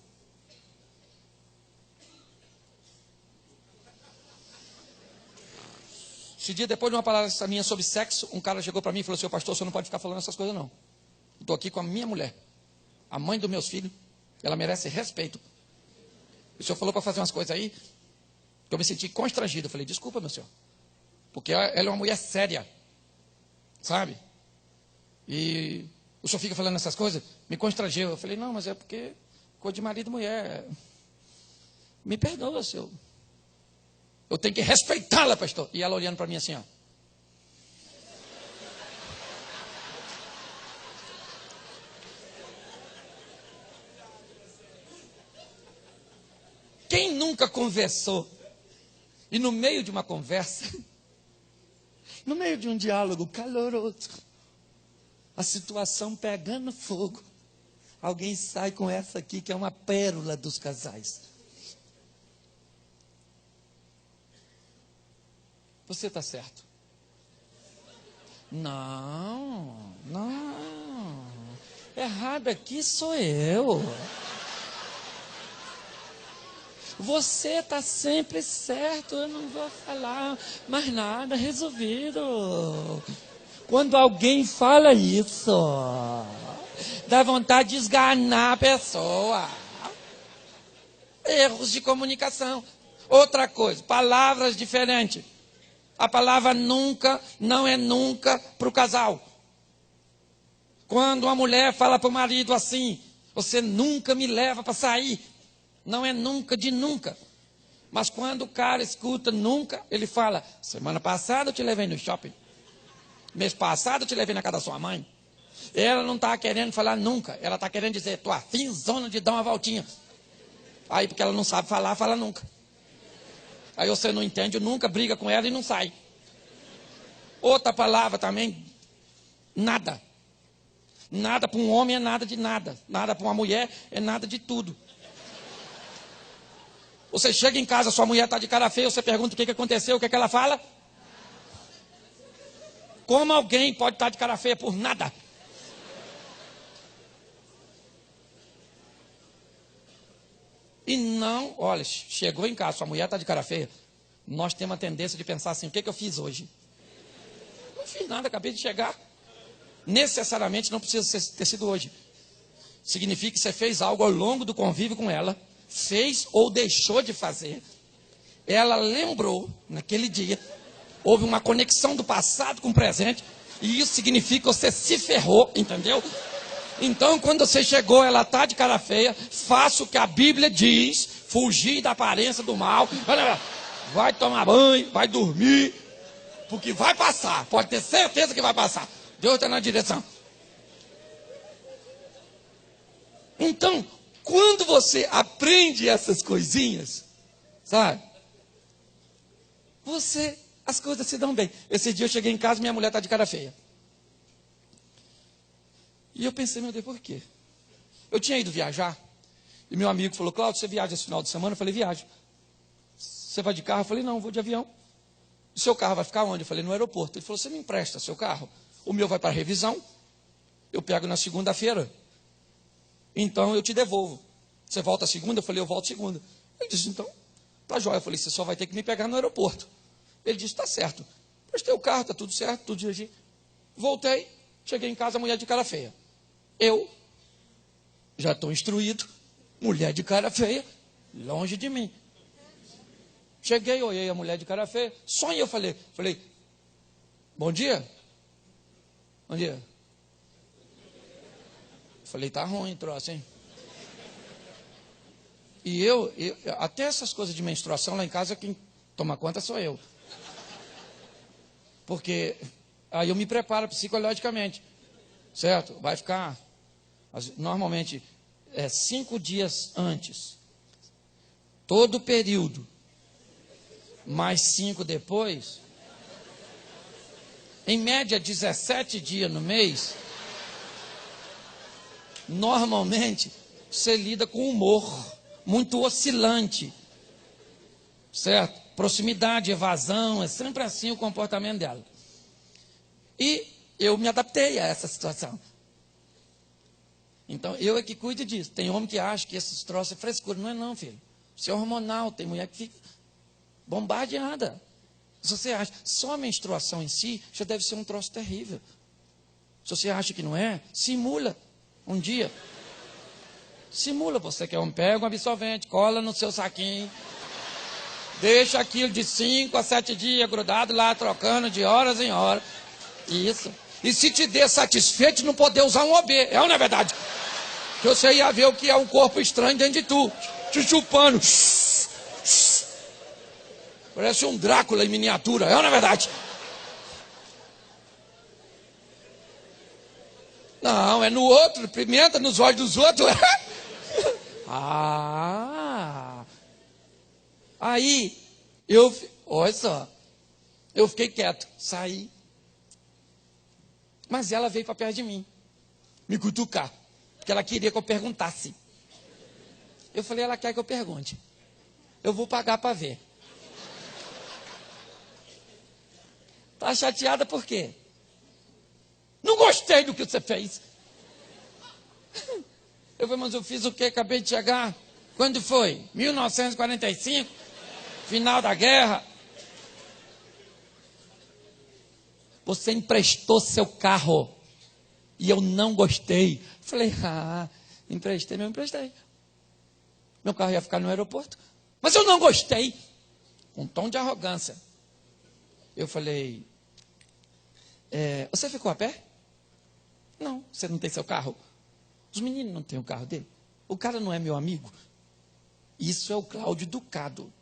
Esse dia, depois de uma palestra minha sobre sexo, um cara chegou para mim e falou assim: pastor, você não pode ficar falando essas coisas não. Estou aqui com a minha mulher, a mãe dos meus filhos, ela merece respeito. O senhor falou para fazer umas coisas aí, que eu me senti constrangido. Eu falei, desculpa, meu senhor, porque ela é uma mulher séria, sabe? E o senhor fica falando essas coisas, me constrangeu. Eu falei, não, mas é porque coisa de marido e mulher. Me perdoa, senhor. Eu tenho que respeitá-la, pastor. E ela olhando para mim assim, ó. Quem nunca conversou e no meio de uma conversa, no meio de um diálogo caloroso, a situação pegando fogo, alguém sai com essa aqui que é uma pérola dos casais. Você está certo. Não. Errado aqui sou eu. Você está sempre certo, eu não vou falar mais nada, resolvido. Quando alguém fala isso, dá vontade de esganar a pessoa. Erros de comunicação. Outra coisa, palavras diferentes. A palavra nunca não é nunca para o casal. Quando uma mulher fala para o marido assim, você nunca me leva para sair. Não é nunca de nunca. Mas quando o cara escuta nunca, ele fala, semana passada eu te levei no shopping. Mês passado eu te levei na casa da sua mãe. Ela não está querendo falar nunca. Ela está querendo dizer, tô afinzona de dar uma voltinha. Aí porque ela não sabe falar, fala nunca. Aí você não entende, nunca briga com ela e não sai. Outra palavra também, nada. Nada para um homem é nada de nada. Nada para uma mulher é nada de tudo. Você chega em casa, sua mulher está de cara feia, você pergunta o que aconteceu, o que ela fala? Como alguém pode estar de cara feia por nada? E não, olha, chegou em casa, sua mulher está de cara feia. Nós temos a tendência de pensar assim, o que eu fiz hoje? Não fiz nada, acabei de chegar. Necessariamente não precisa ter sido hoje. Significa que você fez algo ao longo do convívio com ela, fez ou deixou de fazer. Ela lembrou, naquele dia, houve uma conexão do passado com o presente, e isso significa que você se ferrou, entendeu? Então, quando você chegou, ela está de cara feia, faça o que a Bíblia diz, fugir da aparência do mal, vai tomar banho, vai dormir, porque vai passar, pode ter certeza que vai passar. Deus está na direção. Então, quando você aprende essas coisinhas, sabe, as coisas se dão bem. Esse dia eu cheguei em casa e minha mulher está de cara feia. E eu pensei, meu Deus, por quê? Eu tinha ido viajar, e meu amigo falou, Cláudio, você viaja esse final de semana? Eu falei, viajo. Você vai de carro? Eu falei, não, vou de avião. O seu carro vai ficar onde? Eu falei, no aeroporto. Ele falou, você me empresta seu carro? O meu vai para a revisão, eu pego na segunda-feira, então eu te devolvo. Você volta segunda? Eu falei, eu volto segunda. Ele disse, então, tá jóia. Eu falei, você só vai ter que me pegar no aeroporto. Ele disse, tá certo. Prestei o carro, tá tudo certo, tudo dirigido. Voltei, cheguei em casa, mulher de cara feia. Eu já estou instruído, mulher de cara feia, longe de mim. Cheguei, olhei a mulher de cara feia, sonhei, eu falei, bom dia? Bom dia. Falei, tá ruim o troço, hein? E eu, até essas coisas de menstruação lá em casa, quem toma conta sou eu. Porque aí eu me preparo psicologicamente, certo? Vai ficar Normalmente, 5 dias antes. Todo o período. Mais 5 depois. Em média, 17 dias no mês. Normalmente, você lida com humor muito oscilante. Certo? Proximidade, evasão, é sempre assim o comportamento dela. E eu me adaptei a essa situação. Então, eu é que cuido disso. Tem homem que acha que esses troços é frescura. Não é não, filho. Isso é hormonal. Tem mulher que fica bombardeada. Se você acha, só a menstruação em si já deve ser um troço terrível. Se você acha que não é, simula um dia. Simula, você que é homem, pega um absorvente, cola no seu saquinho. Deixa aquilo de 5 a 7 dias grudado lá, trocando de horas em horas. Isso. E se te der satisfeito, não poder usar um OB. É ou não é verdade? Que você ia ver o que é um corpo estranho dentro de tu. Te chupando. Parece um Drácula em miniatura. É ou não é verdade? Não, é no outro. Pimenta nos olhos dos outros. Aí, olha só, eu fiquei quieto, saí. Mas ela veio para perto de mim, me cutucar, porque ela queria que eu perguntasse. Eu falei, ela quer que eu pergunte. Eu vou pagar para ver. Tá chateada por quê? Não gostei do que você fez. Eu falei, mas eu fiz o quê? Acabei de chegar. Quando foi? 1945? Final da guerra. Você emprestou seu carro e eu não gostei. Falei, emprestei, mas eu emprestei. Meu carro ia ficar no aeroporto. Mas eu não gostei. Um tom de arrogância. Eu falei, você ficou a pé? Não, você não tem seu carro. Os meninos não têm o carro dele. O cara não é meu amigo. Isso é o Cláudio educado.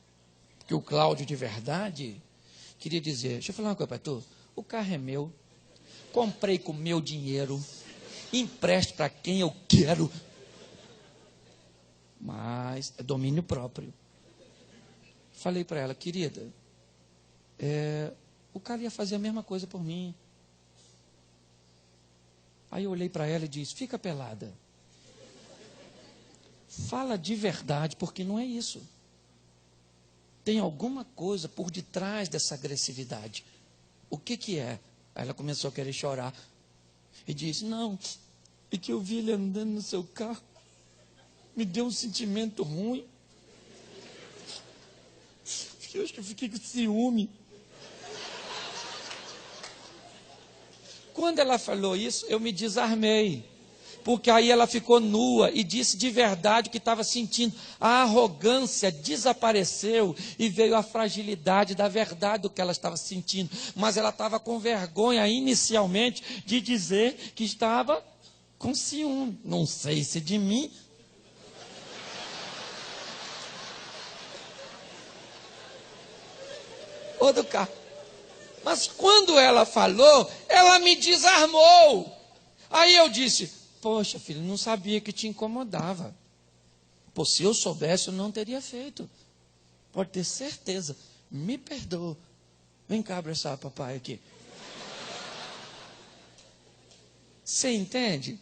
Porque o Cláudio de verdade queria dizer, deixa eu falar uma coisa para tu. O carro é meu, comprei com meu dinheiro, empresto para quem eu quero, mas é domínio próprio. Falei para ela, querida, o cara ia fazer a mesma coisa por mim. Aí eu olhei para ela e disse, fica pelada. Fala de verdade, porque não é isso. Tem alguma coisa por detrás dessa agressividade. O que é? Aí ela começou a querer chorar. E disse, não, é que eu vi ele andando no seu carro. Me deu um sentimento ruim. Eu acho que eu fiquei com ciúme. Quando ela falou isso, eu me desarmei. Porque aí ela ficou nua e disse de verdade o que estava sentindo. A arrogância desapareceu e veio a fragilidade da verdade do que ela estava sentindo. Mas ela estava com vergonha inicialmente de dizer que estava com ciúme. Não sei se de mim. Ou do carro. Mas quando ela falou, ela me desarmou. Aí eu disse, poxa, filho, não sabia que te incomodava. Pô, se eu soubesse, eu não teria feito. Pode ter certeza. Me perdoa. Vem cá abraçar papai aqui. Você entende?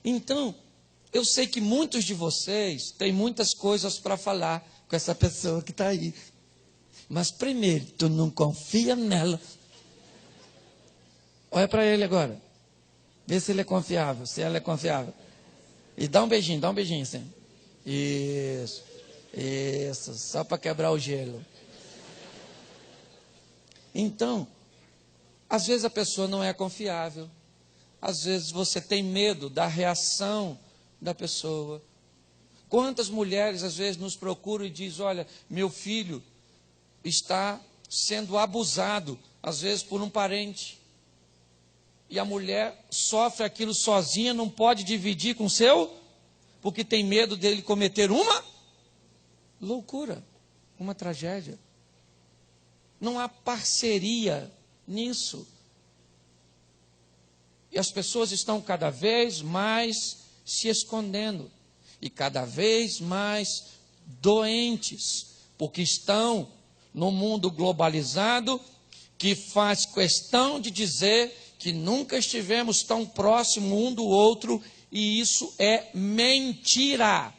Então, eu sei que muitos de vocês têm muitas coisas para falar com essa pessoa que está aí. Mas primeiro, tu não confia nela. Olha para ele agora. Vê se ele é confiável, se ela é confiável. E dá um beijinho assim. Isso, só para quebrar o gelo. Então, às vezes a pessoa não é confiável. Às vezes você tem medo da reação da pessoa. Quantas mulheres às vezes nos procuram e dizem, olha, meu filho está sendo abusado, às vezes por um parente. E a mulher sofre aquilo sozinha, não pode dividir com o seu, porque tem medo dele cometer uma loucura, uma tragédia. Não há parceria nisso. E as pessoas estão cada vez mais se escondendo e cada vez mais doentes, porque estão no mundo globalizado que faz questão de dizer que nunca estivemos tão próximos um do outro, e isso é mentira.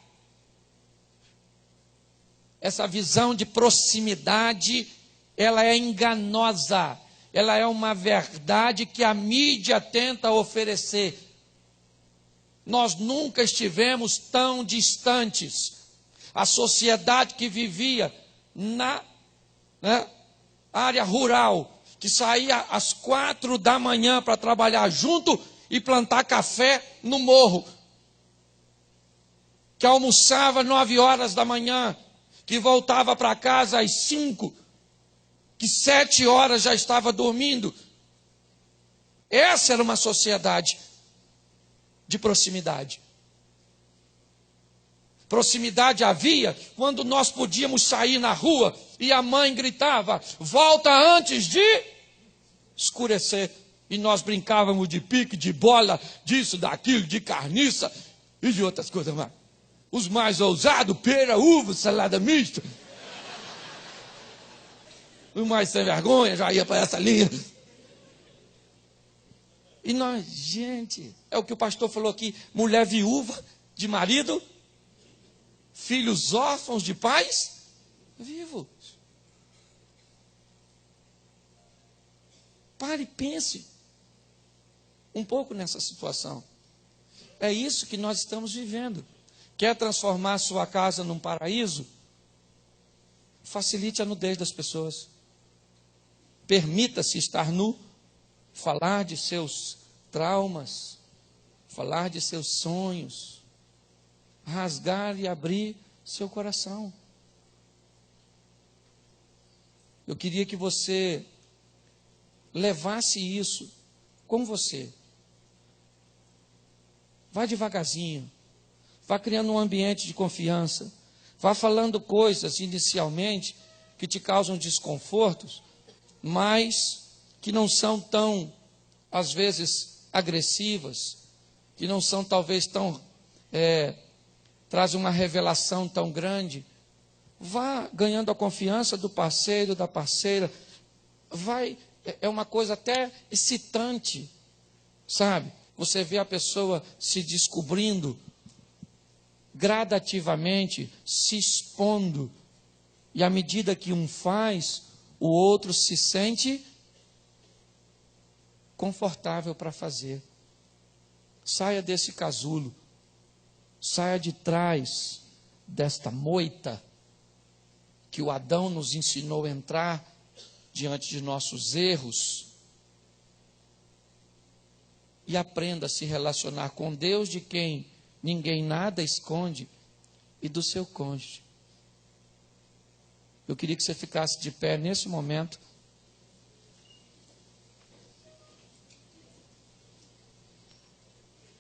Essa visão de proximidade, ela é enganosa. Ela é uma verdade que a mídia tenta oferecer. Nós nunca estivemos tão distantes. A sociedade que vivia na área rural, que saía às 4 da manhã para trabalhar junto e plantar café no morro, que almoçava 9 horas da manhã, que voltava para casa às 5, que 7 horas já estava dormindo. Essa era uma sociedade de proximidade. Proximidade havia quando nós podíamos sair na rua e a mãe gritava: volta antes de escurecer. E nós brincávamos de pique, de bola, disso, daquilo, de carniça e de outras coisas mais. Os mais ousados, pera, uva, salada mista. O mais sem vergonha já ia para essa linha. E nós, gente, é o que o pastor falou aqui: mulher viúva de marido, filhos órfãos de pais vivos. Pare e pense um pouco nessa situação. É isso que nós estamos vivendo. Quer transformar sua casa num paraíso? Facilite a nudez das pessoas. Permita-se estar nu, falar de seus traumas, falar de seus sonhos, rasgar e abrir seu coração. Eu queria que você levasse isso com você. Vá devagarzinho, vá criando um ambiente de confiança, vá falando coisas inicialmente que te causam desconfortos, mas que não são tão, às vezes, agressivas, que não são talvez tão, trazem uma revelação tão grande. Vá ganhando a confiança do parceiro, da parceira. É uma coisa até excitante, sabe? Você vê a pessoa se descobrindo gradativamente, se expondo, e à medida que um faz, o outro se sente confortável para fazer. Saia desse casulo, saia de trás desta moita que o Adão nos ensinou a entrar diante de nossos erros, e aprenda a se relacionar com Deus, de quem ninguém nada esconde, e do seu cônjuge. Eu queria que você ficasse de pé nesse momento.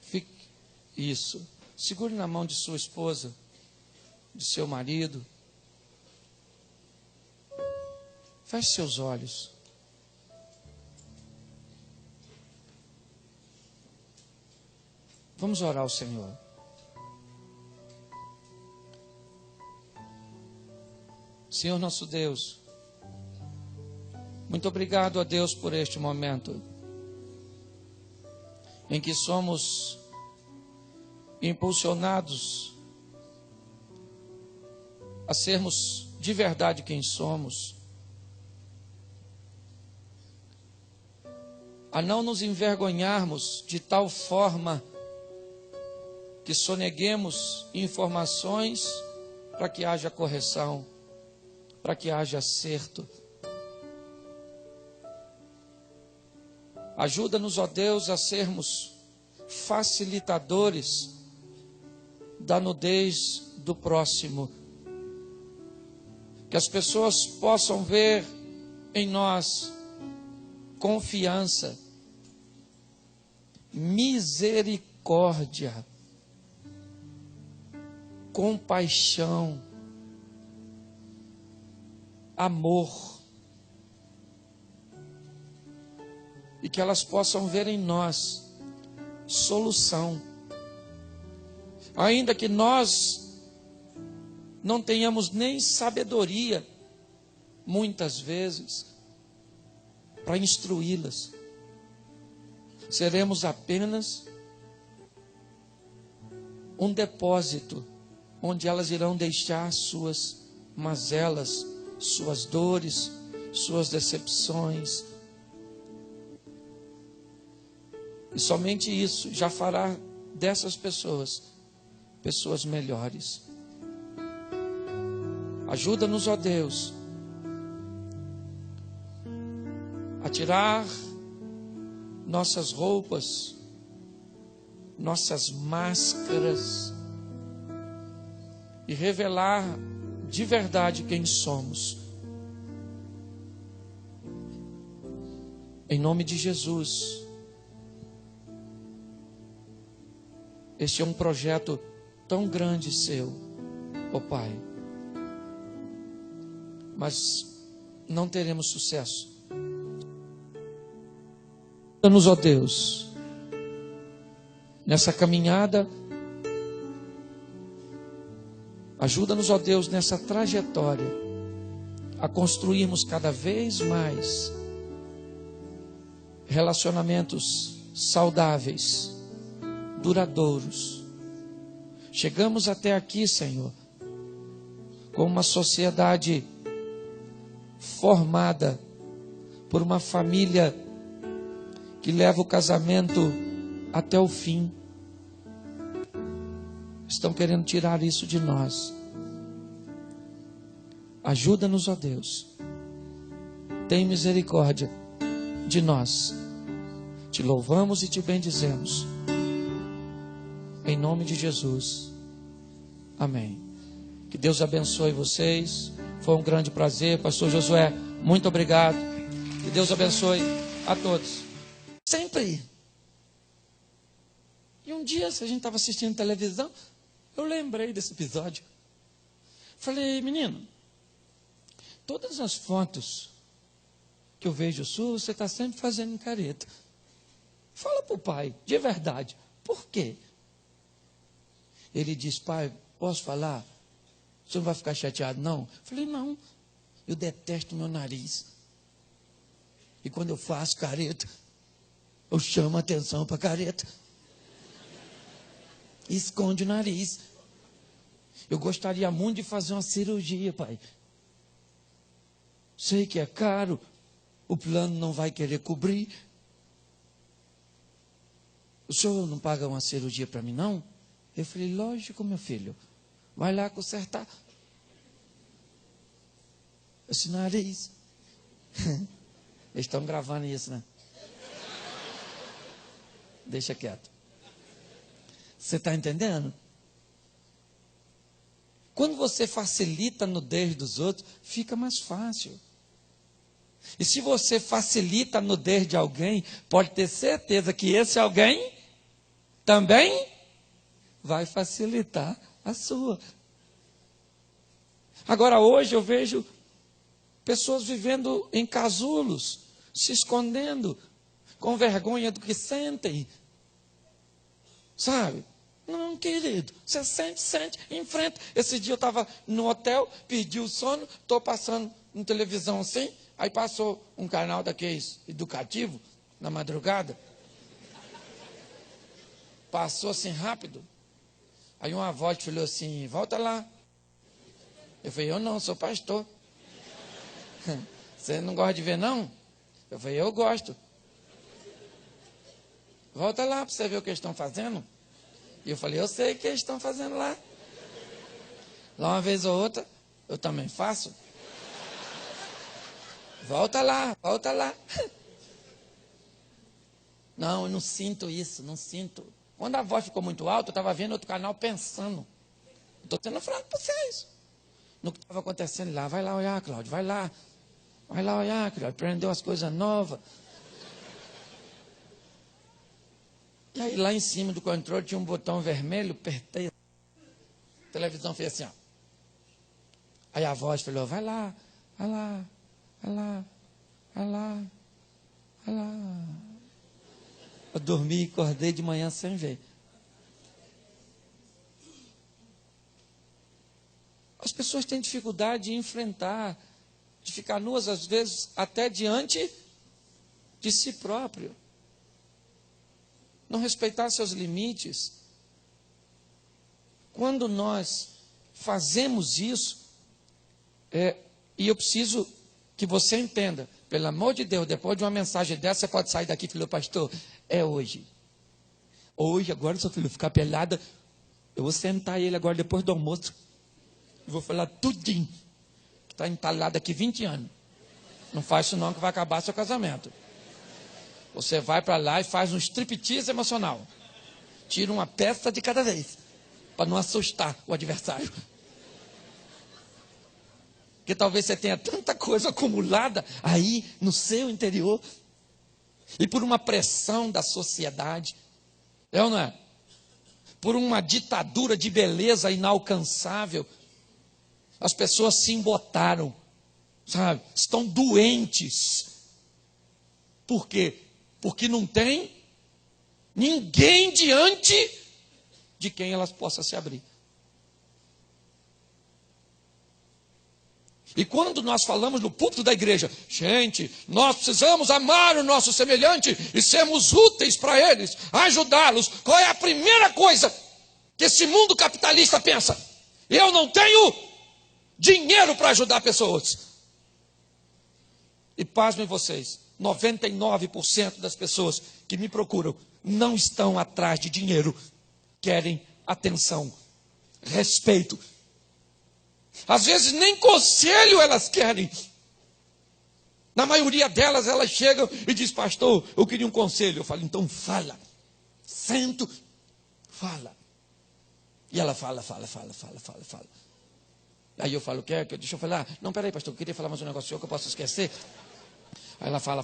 Fique, isso. Segure na mão de sua esposa, de seu marido. Feche seus olhos. Vamos orar ao Senhor. Senhor nosso Deus, muito obrigado a Deus por este momento em que somos impulsionados a sermos de verdade quem somos, a não nos envergonharmos de tal forma que soneguemos informações para que haja correção, para que haja acerto. Ajuda-nos, ó Deus, a sermos facilitadores da nudez do próximo. Que as pessoas possam ver em nós confiança, misericórdia, compaixão, amor, e que elas possam ver em nós solução. Ainda que nós não tenhamos nem sabedoria, muitas vezes, para instruí-las, seremos apenas um depósito onde elas irão deixar suas mazelas, suas dores, suas decepções. E somente isso já fará dessas pessoas pessoas melhores. Ajuda-nos, ó Deus, a tirar nossas roupas, nossas máscaras e revelar de verdade quem somos. Em nome de Jesus. Este é um projeto tão grande seu, ó Pai. Mas não teremos sucesso. Ajuda-nos, ó Deus, nessa caminhada. Ajuda-nos, ó Deus, nessa trajetória, a construirmos cada vez mais relacionamentos saudáveis, duradouros. Chegamos até aqui, Senhor, com uma sociedade formada por uma família que leva o casamento até o fim. Estão querendo tirar isso de nós. Ajuda-nos, ó Deus. Tem misericórdia de nós. Te louvamos e te bendizemos. Em nome de Jesus. Amém. Que Deus abençoe vocês. Foi um grande prazer. Pastor Josué, muito obrigado. Que Deus abençoe a todos. Sempre. E um dia, se a gente estava assistindo televisão, eu lembrei desse episódio. Falei, menino, todas as fotos que eu vejo sua, você está sempre fazendo careta. Fala para o pai, de verdade, por quê? Ele diz, pai, posso falar? O senhor não vai ficar chateado, não? Eu falei, não, eu detesto meu nariz. E quando eu faço careta, eu chamo a atenção para a careta. Esconde o nariz. Eu gostaria muito de fazer uma cirurgia, pai. Sei que é caro, o plano não vai querer cobrir. O senhor não paga uma cirurgia para mim, não? Eu falei, lógico, meu filho. Vai lá consertar esse nariz. Eles estão gravando isso, né? Deixa quieto. Você está entendendo? Quando você facilita a nudez dos outros, fica mais fácil. E se você facilita a nudez de alguém, pode ter certeza que esse alguém também vai facilitar a sua. Agora, hoje eu vejo pessoas vivendo em casulos, se escondendo, com vergonha do que sentem. Sabe? Não, querido, você sente, enfrenta. Esse dia eu estava no hotel, perdi o sono, estou passando na televisão assim, aí passou um canal daqueles educativo, na madrugada. Passou assim rápido. Aí uma voz falou assim, volta lá. Eu falei, eu não, sou pastor. Você não gosta de ver, não? Eu falei, eu gosto. Volta lá para você ver o que eles estão fazendo. E eu falei, eu sei o que eles estão fazendo lá. Lá uma vez ou outra, eu também faço. Volta lá, volta lá. Não, eu não sinto isso, não sinto. Quando a voz ficou muito alta, eu estava vendo outro canal pensando. Estou sendo franco para vocês. No que estava acontecendo lá. Vai lá olhar, Cláudio, vai lá. Vai lá olhar, Cláudio, aprendeu as coisas novas. E aí lá em cima do controle tinha um botão vermelho, apertei. A televisão fez assim, ó. Aí a voz falou, vai lá, vai lá, vai lá, vai lá, vai lá. Eu dormi e acordei de manhã sem ver. As pessoas têm dificuldade de enfrentar, de ficar nuas, às vezes, até diante de si próprio. Não respeitar seus limites. Quando nós fazemos isso, e eu preciso que você entenda, pelo amor de Deus, depois de uma mensagem dessa, você pode sair daqui e falar, pastor, é hoje. Hoje, agora, seu filho ficar pelada, eu vou sentar ele agora depois do almoço. E vou falar tudinho, que está entalado aqui 20 anos. Não faz isso não, que vai acabar seu casamento. Você vai para lá e faz um striptease emocional. Tira uma peça de cada vez, para não assustar o adversário. Porque talvez você tenha tanta coisa acumulada aí no seu interior, e por uma pressão da sociedade, é ou não é? Por uma ditadura de beleza inalcançável, as pessoas se embotaram, sabe? Estão doentes. Por quê? Porque não tem ninguém diante de quem elas possam se abrir. E quando nós falamos no púlpito da igreja, gente, nós precisamos amar o nosso semelhante e sermos úteis para eles, ajudá-los. Qual é a primeira coisa que esse mundo capitalista pensa? Eu não tenho dinheiro para ajudar pessoas. E pasmem vocês, 99% das pessoas que me procuram não estão atrás de dinheiro, querem atenção, respeito. Às vezes nem conselho elas querem. Na maioria delas, elas chegam e dizem, pastor, eu queria um conselho. Eu falo, então fala. Sento, fala. E ela fala. Aí eu falo, quer? Deixa eu falar. Não, peraí, pastor, eu queria falar mais um negócio que eu posso esquecer. Aí ela fala.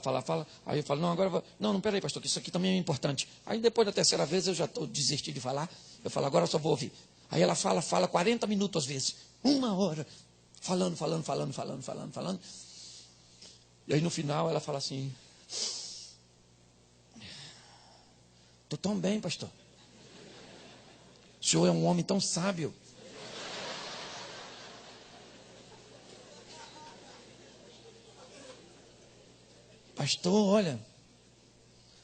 Aí eu falo, não, agora... Não, peraí, pastor, que isso aqui também é importante. Aí depois da terceira vez eu já desisti de falar. Eu falo, agora eu só vou ouvir. Aí ela fala 40 minutos às vezes. 1 hora. Falando. E aí no final ela fala assim, estou tão bem, pastor. O senhor é um homem tão sábio. Pastor, olha,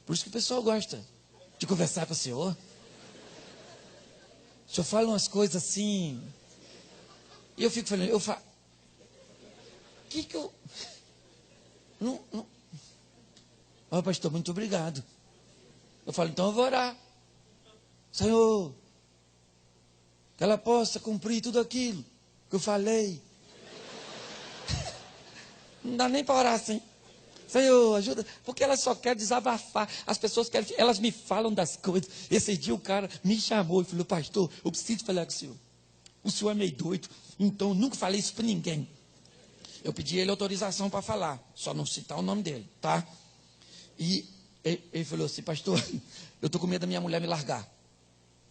por isso que o pessoal gosta de conversar com o senhor. O senhor fala umas coisas assim, e eu fico falando, que eu... Não. Ó, pastor, muito obrigado. Eu falo, então eu vou orar. Senhor, que ela possa cumprir tudo aquilo que eu falei. Não dá nem para orar assim. Senhor, ajuda, porque ela só quer desabafar. As pessoas querem, elas me falam das coisas. Esse dia o cara me chamou e falou, pastor, eu preciso falar com o senhor. O senhor é meio doido, então eu nunca falei isso para ninguém. Eu pedi ele autorização para falar, só não citar o nome dele, tá? E ele falou assim, pastor, eu estou com medo da minha mulher me largar.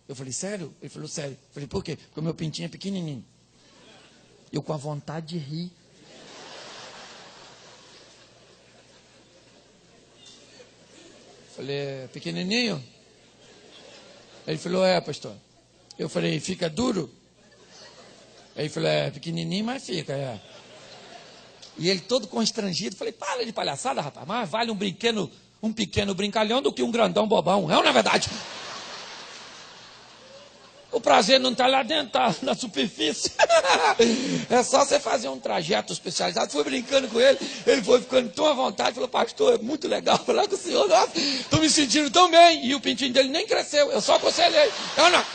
Eu falei, sério? Ele falou, sério. Eu falei, por quê? Porque o meu pintinho é pequenininho. Eu com a vontade de rir. Falei, pequenininho? Ele falou, pastor. Eu falei, fica duro? Ele falou, pequenininho, mas fica, E ele todo constrangido, falei, para de palhaçada, rapaz, mais vale um pequeno brincalhão do que um grandão bobão, não é verdade? O prazer não está lá dentro, está na superfície. É só você fazer um trajeto especializado. Fui brincando com ele, ele foi ficando tão à vontade, falou, pastor, é muito legal falar com o senhor, nossa, estou me sentindo tão bem. E o pintinho dele nem cresceu, eu só aconselhei. Eu não.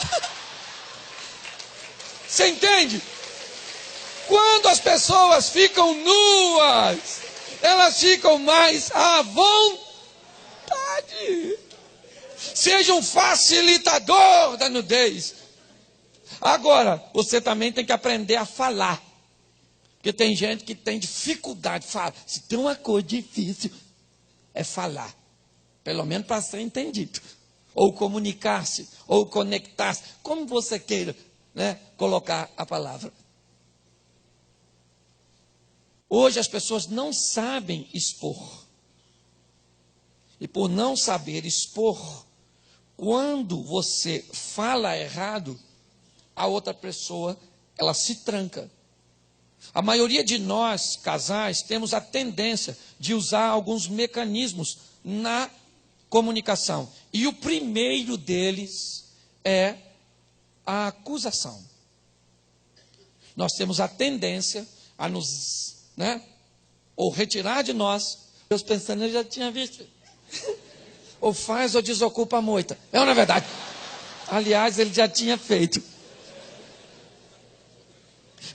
Você entende? Quando as pessoas ficam nuas, elas ficam mais à vontade. Seja um facilitador da nudez. Agora, você também tem que aprender a falar. Porque tem gente que tem dificuldade de falar. Se tem uma coisa difícil, é falar. Pelo menos para ser entendido. Ou comunicar-se, ou conectar-se. Como você queira, né, colocar a palavra. Hoje as pessoas não sabem expor. e por não saber expor, quando você fala errado, a outra pessoa, ela se tranca. A maioria de nós, casais, temos a tendência de usar alguns mecanismos na comunicação. E o primeiro deles é a acusação. Nós temos a tendência a nos, ou retirar de nós. Deus pensando, eu já tinha visto. Ou faz ou desocupa a moita. É ou não é verdade? Aliás, ele já tinha feito.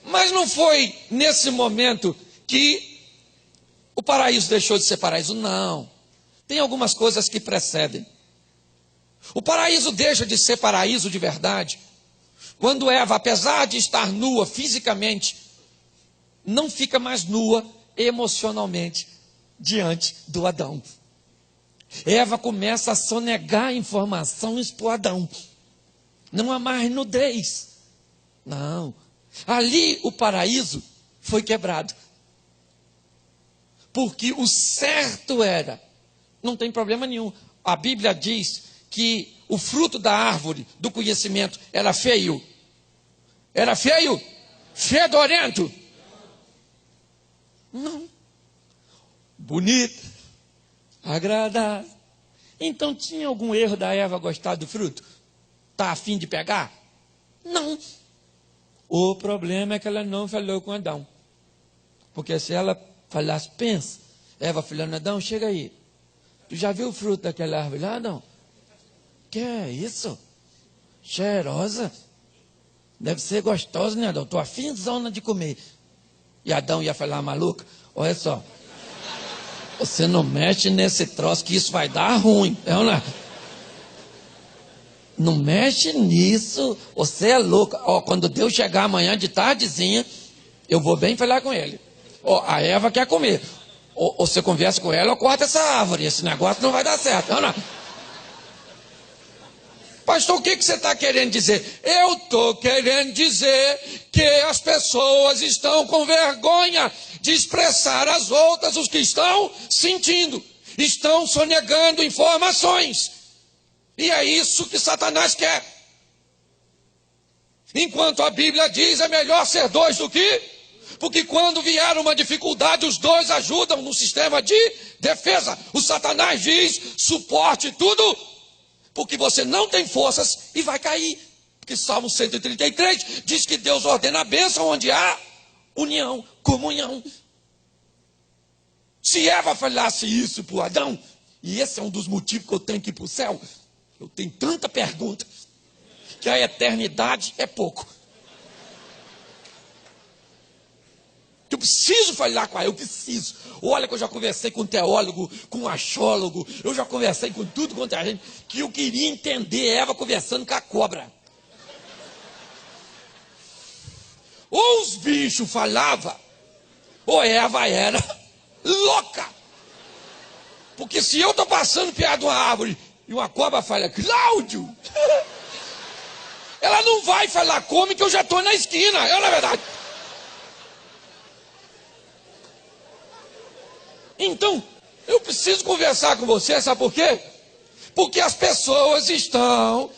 Mas não foi nesse momento que o paraíso deixou de ser paraíso, não. Tem algumas coisas que precedem. O paraíso deixa de ser paraíso de verdade quando Eva, apesar de estar nua fisicamente, não fica mais nua emocionalmente diante do Adão. Eva começa a sonegar informações para o Adão. Não há mais nudez. Não. Ali o paraíso foi quebrado. Porque o certo era, não tem problema nenhum. A Bíblia diz que o fruto da árvore do conhecimento era feio. Era feio? Fedorento? Não. Bonito. Agradável. Então tinha algum erro da Eva gostar do fruto? Está a fim de pegar? Não. O problema é que ela não falou com Adão. Porque se ela falasse, pensa, Eva falando, Adão, chega aí. Tu já viu o fruto daquela árvore lá, Adão? Que é isso? Cheirosa. Deve ser gostosa, né, Adão? Estou afinzona de comer. E Adão ia falar, maluca, olha só. Você não mexe nesse troço que isso vai dar ruim. É ou não é? Não mexe nisso. Você é louca. Ó, quando Deus chegar amanhã de tardezinha, eu vou bem falar com ele. Ó, a Eva quer comer. Ou você conversa com ela ou corta essa árvore. Esse negócio não vai dar certo. É ou não? Pastor, o que você está querendo dizer? Eu estou querendo dizer que as pessoas estão com vergonha de expressar às outras o que estão sentindo. Estão sonegando informações. E é isso que Satanás quer. Enquanto a Bíblia diz, é melhor ser dois do que... Porque quando vier uma dificuldade, os dois ajudam no sistema de defesa. O Satanás diz, suporte tudo, porque você não tem forças e vai cair. Porque Salmo 133 diz que Deus ordena a bênção onde há união, comunhão. Se Eva falasse isso para o Adão, e esse é um dos motivos que eu tenho que ir para o céu, eu tenho tanta pergunta, que a eternidade é pouco. Eu preciso falar com ela, eu preciso. Olha que eu já conversei com teólogo, com achólogo, eu já conversei com tudo quanto é gente, que eu queria entender Eva conversando com a cobra. Ou os bichos falavam, ou Eva era louca. Porque se eu estou passando perto de uma árvore e uma cobra fala, Cláudio, ela não vai falar como que eu já estou na esquina, é na verdade. Então, eu preciso conversar com você, sabe por quê? Porque as pessoas estão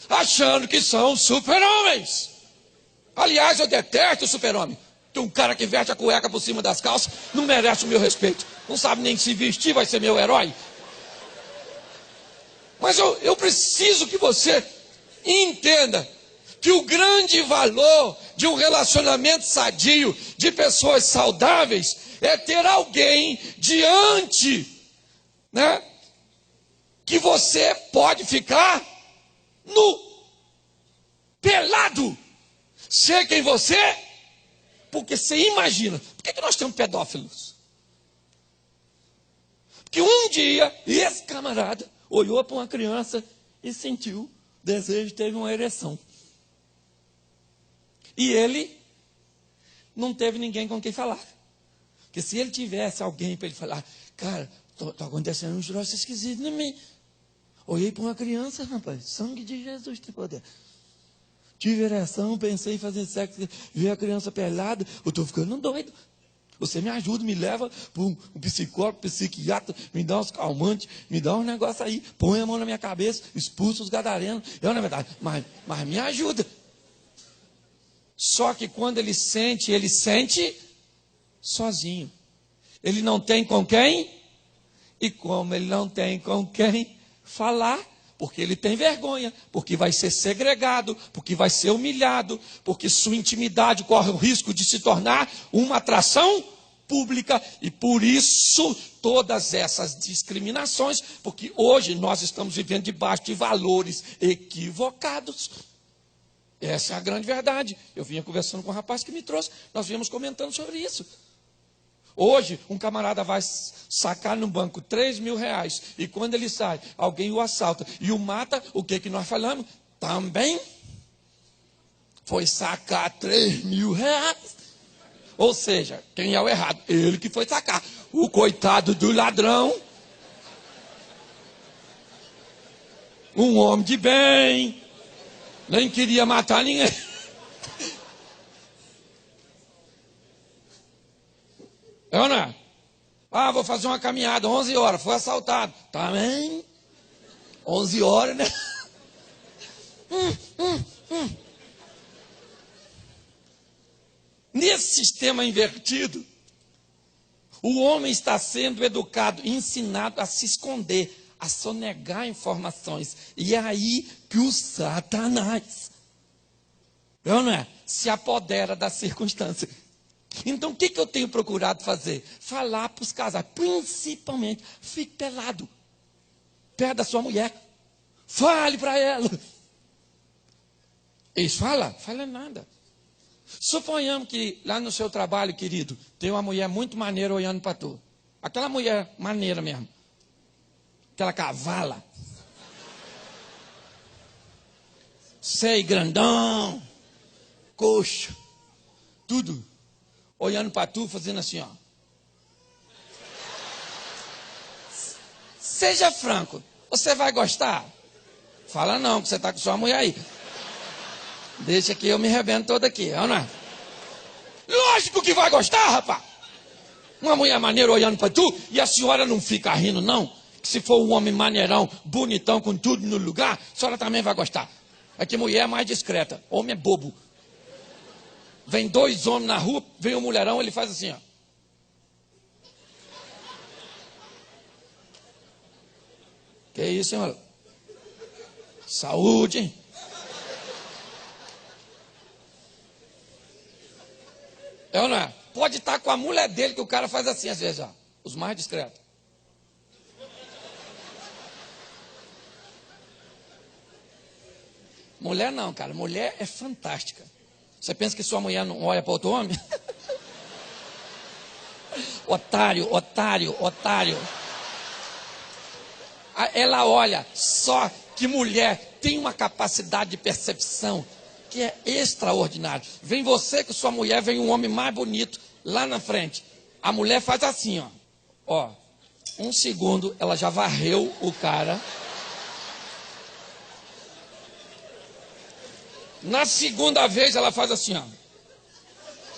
achando que são super-homens. Aliás, eu detesto o super-homem. Que um cara que veste a cueca por cima das calças não merece o meu respeito. Não sabe nem se vestir, vai ser meu herói. Mas eu preciso que você entenda que o grande valor de um relacionamento sadio, de pessoas saudáveis, é ter alguém diante, que você pode ficar nu, pelado, ser quem você é. Porque você imagina, por que nós temos pedófilos? Porque um dia, esse camarada olhou para uma criança e sentiu desejo, teve uma ereção. E ele não teve ninguém com quem falar. Porque se ele tivesse alguém para ele falar, cara, está acontecendo uns troços esquisitos em mim. Olhei para uma criança, rapaz, sangue de Jesus tem poder. Tive ereção, pensei em fazer sexo, vi a criança pelada, eu estou ficando doido. Você me ajuda, me leva para um psicólogo, psiquiatra, me dá uns calmantes, me dá um negócio aí, põe a mão na minha cabeça, expulsa os gadarenos. Eu, na verdade, mas me ajuda. Só que quando ele sente sozinho. Ele não tem com quem? E como ele não tem com quem falar, porque ele tem vergonha, porque vai ser segregado, porque vai ser humilhado, porque sua intimidade corre o risco de se tornar uma atração pública, e por isso todas essas discriminações, porque hoje nós estamos vivendo debaixo de valores equivocados. Essa é a grande verdade. Eu vinha conversando com um rapaz que me trouxe, nós viemos comentando sobre isso. Hoje, um camarada vai sacar no banco 3 mil reais, e quando ele sai, alguém o assalta e o mata, o que nós falamos? Também foi sacar 3 mil reais. Ou seja, quem é o errado? Ele que foi sacar. O coitado do ladrão, um homem de bem, nem queria matar ninguém. É ou não é? Ah, vou fazer uma caminhada, 11 horas, foi assaltado. Também, 11 horas, né? Nesse sistema invertido, o homem está sendo educado, ensinado a se esconder, a sonegar informações. E é aí que o Satanás, é ou não é? Se apodera da circunstância. Então, o que eu tenho procurado fazer? Falar para os casais, principalmente, fique pelado, perto da sua mulher, fale para ela. Eles falam? Fala nada. Suponhamos que lá no seu trabalho, querido, tem uma mulher muito maneira olhando para tu. Aquela mulher maneira mesmo, aquela cavala, seio grandão, coxa, tudo. Olhando para tu, fazendo assim, ó. Seja franco, você vai gostar? Fala não, que você está com sua mulher aí. Deixa que eu me arrebento todo aqui, não é? Lógico que vai gostar, rapaz. Uma mulher maneira olhando para tu, e a senhora não fica rindo, não? Que se for um homem maneirão, bonitão, com tudo no lugar, a senhora também vai gostar. É que mulher é mais discreta, homem é bobo. Vem 2 homens na rua, vem um mulherão, ele faz assim, ó. Que isso, senhora? Saúde, hein? É ou não é? Pode estar com a mulher dele, que o cara faz assim às vezes, ó. Os mais discretos. Mulher não, cara. Mulher é fantástica. Você pensa que sua mulher não olha para outro homem? Otário, otário, otário. Ela olha, só que mulher tem uma capacidade de percepção que é extraordinária. Vem você com sua mulher, vem um homem mais bonito lá na frente. A mulher faz assim, ó. Ó, 1 segundo, ela já varreu o cara. Na segunda vez ela faz assim, ó.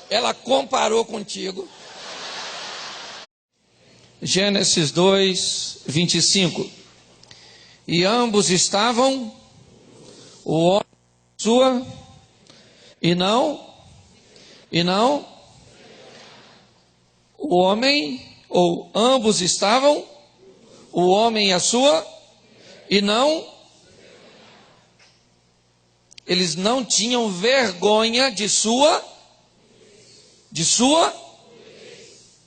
Ela comparou contigo. Gênesis 2, 25. E ambos estavam, o homem sua, e não, o homem, ou ambos estavam, o homem e a sua, e não, eles não tinham vergonha de sua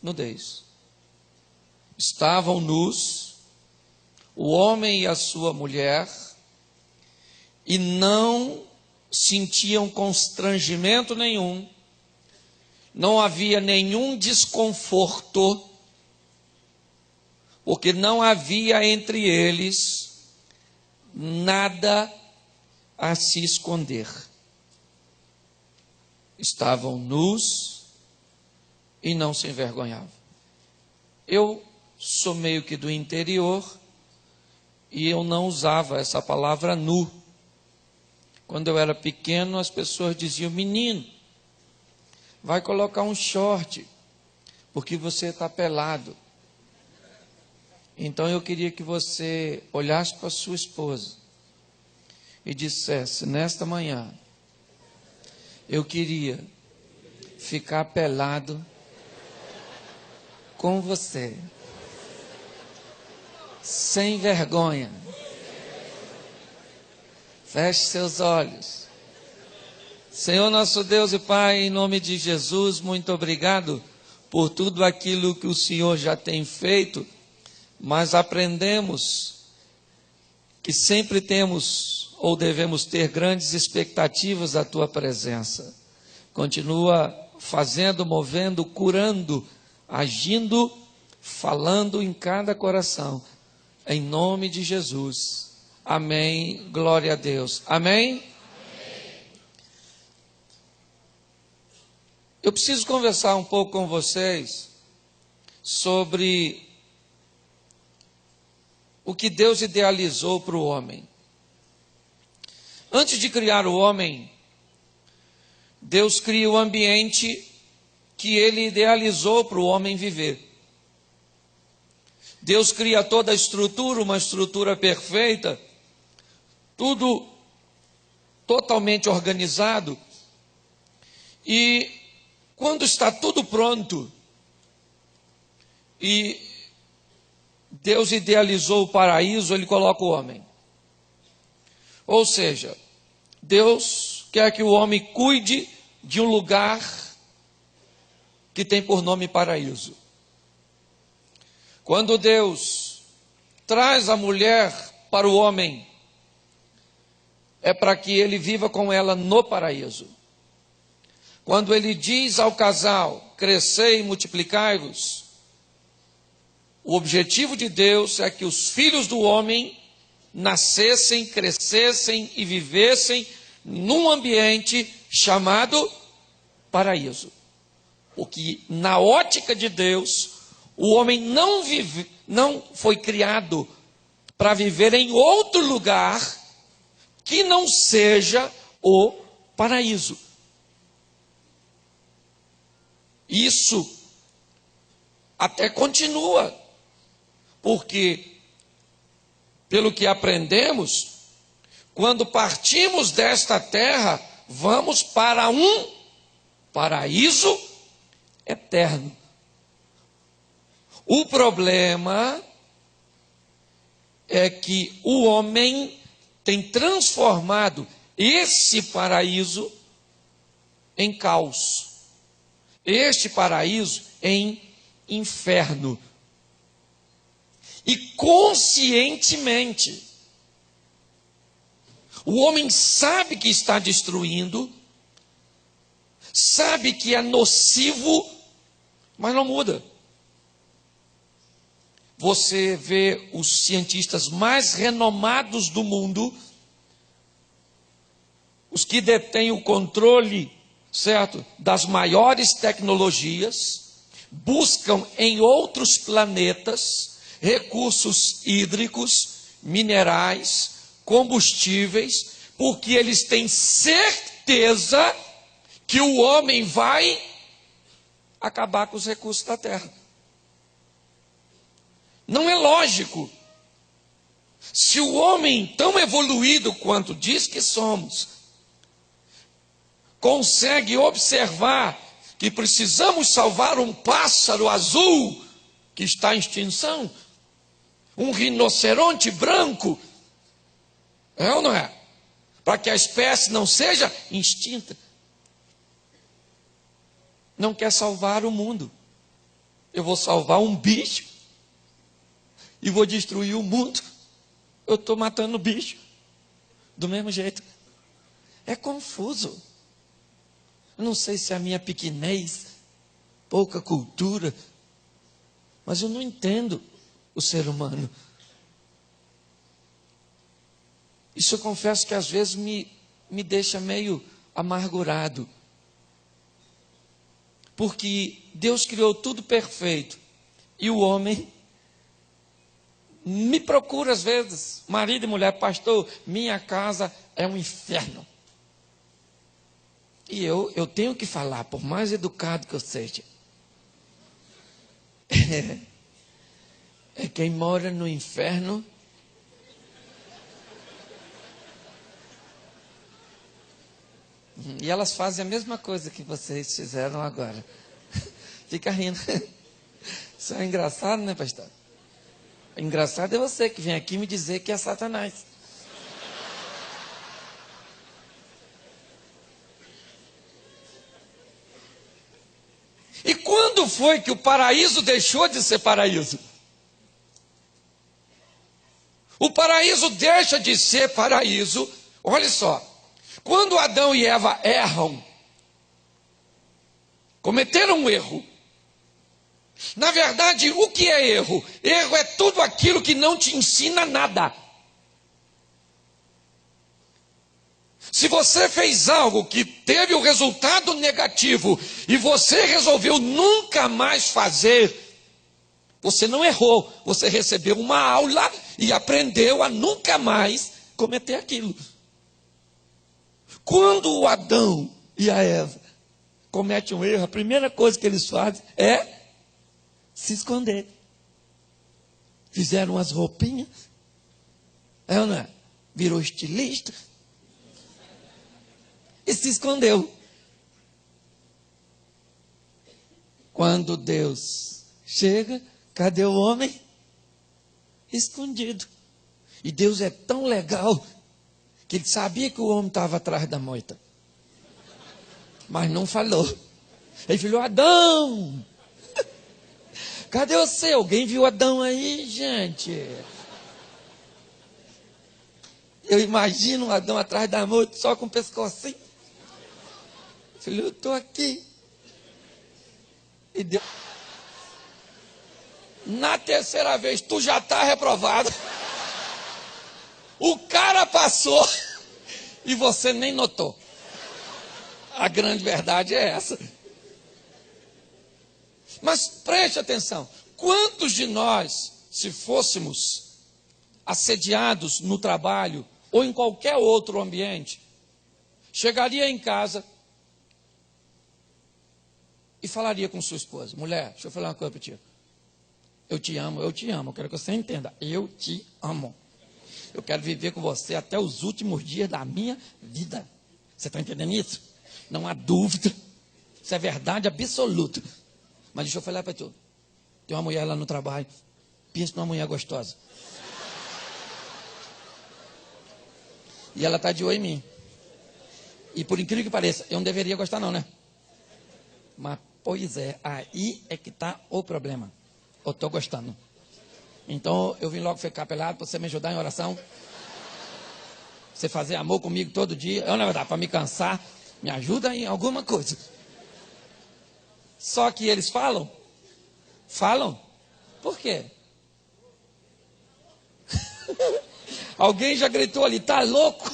nudez. Estavam nus, o homem e a sua mulher, e não sentiam constrangimento nenhum, não havia nenhum desconforto, porque não havia entre eles nada a se esconder. Estavam nus e não se envergonhavam. Eu sou meio que do interior e eu não usava essa palavra nu. Quando eu era pequeno, as pessoas diziam: menino, vai colocar um short, porque você está pelado. Então eu queria que você olhasse para sua esposa e dissesse: nesta manhã, eu queria ficar pelado com você, sem vergonha. Feche seus olhos. Senhor nosso Deus e Pai, em nome de Jesus, muito obrigado por tudo aquilo que o Senhor já tem feito, mas aprendemos que sempre temos ou devemos ter grandes expectativas da Tua presença. Continua fazendo, movendo, curando, agindo, falando em cada coração, em nome de Jesus. Amém, glória a Deus. Amém? Eu preciso conversar um pouco com vocês sobre o que Deus idealizou para o homem. Antes de criar o homem, Deus cria o ambiente que Ele idealizou para o homem viver. Deus cria toda a estrutura, uma estrutura perfeita, tudo totalmente organizado. E quando está tudo pronto, e Deus idealizou o paraíso, Ele coloca o homem. Ou seja, Deus quer que o homem cuide de um lugar que tem por nome paraíso. Quando Deus traz a mulher para o homem, é para que ele viva com ela no paraíso. Quando ele diz ao casal: crescei e multiplicai-vos, o objetivo de Deus é que os filhos do homem nascessem, crescessem e vivessem num ambiente chamado paraíso. Porque na ótica de Deus, o homem não foi criado para viver em outro lugar que não seja o paraíso. Isso até continua, porque, pelo que aprendemos, quando partimos desta terra, vamos para um paraíso eterno. O problema é que o homem tem transformado esse paraíso em caos, este paraíso em inferno. E conscientemente, o homem sabe que está destruindo, sabe que é nocivo, mas não muda. Você vê os cientistas mais renomados do mundo, os que detêm o controle, certo, das maiores tecnologias, buscam em outros planetas recursos hídricos, minerais, combustíveis, porque eles têm certeza que o homem vai acabar com os recursos da terra. Não é lógico. Se o homem, tão evoluído quanto diz que somos, consegue observar que precisamos salvar um pássaro azul que está em extinção, um rinoceronte branco, é ou não é? Para que a espécie não seja extinta. Não quer salvar o mundo. Eu vou salvar um bicho e vou destruir o mundo. Eu estou matando o bicho do mesmo jeito. É confuso. Eu não sei se é a minha pequenez, pouca cultura, mas eu não entendo o ser humano. Isso eu confesso que às vezes me deixa meio amargurado. Porque Deus criou tudo perfeito. E o homem me procura às vezes, marido e mulher: pastor, minha casa é um inferno. E eu tenho que falar, por mais educado que eu seja. é quem mora no inferno e elas fazem a mesma coisa que vocês fizeram agora. Fica rindo. Isso é engraçado, né, pastor? Engraçado é você que vem aqui me dizer que é Satanás. E quando foi que o paraíso deixou de ser paraíso? O paraíso deixa de ser paraíso, olha só, quando Adão e Eva erram, cometeram um erro. Na verdade, o que é erro? Erro é tudo aquilo que não te ensina nada. Se você fez algo que teve o resultado negativo e você resolveu nunca mais fazer, você não errou, você recebeu uma aula e aprendeu a nunca mais cometer aquilo. Quando o Adão e a Eva cometem um erro, a primeira coisa que eles fazem é se esconder. Fizeram as roupinhas, Ana virou estilista e se escondeu. Quando Deus chega, cadê o homem? Escondido. E Deus é tão legal que ele sabia que o homem estava atrás da moita, mas não falou. Ele falou: Adão, cadê você? Alguém viu Adão aí, gente? Eu imagino Adão atrás da moita, só com o pescocinho. Eu falei: eu estou aqui. E Deus... Na terceira vez, tu já está reprovado. O cara passou e você nem notou. A grande verdade é essa. Mas preste atenção, quantos de nós, se fôssemos assediados no trabalho ou em qualquer outro ambiente, chegaria em casa e falaria com sua esposa: mulher, deixa eu falar uma coisa para ti. Eu te amo, eu quero que você entenda, eu te amo. Eu quero viver com você até os últimos dias da minha vida. Você está entendendo isso? Não há dúvida. Isso é verdade absoluta. Mas deixa eu falar para tu. Tem uma mulher lá no trabalho. Pensa numa mulher gostosa. E ela está de olho em mim. E por incrível que pareça, eu não deveria gostar não, né? Mas, pois é, aí é que está o problema. Eu estou gostando. Então, eu vim logo ficar pelado para você me ajudar em oração. Você fazer amor comigo todo dia. Eu, na verdade, para me cansar, me ajuda em alguma coisa. Só que eles falam. Falam? Por quê? Alguém já gritou ali: tá louco?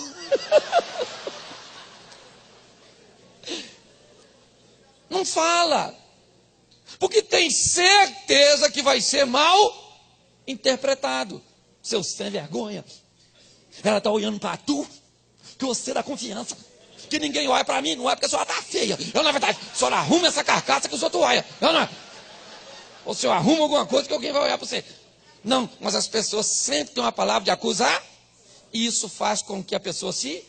Não fala. Porque tem certeza que vai ser mal interpretado. Seu sem vergonha. Ela está olhando para tu, que você dá confiança. Que ninguém olha para mim, não é porque a senhora está feia. Eu, na verdade, a senhora arruma essa carcaça que os outros olham. Eu não. Ou se eu arrumo alguma coisa que alguém vai olhar para você. Não, mas as pessoas sempre têm uma palavra de acusar. E isso faz com que a pessoa se...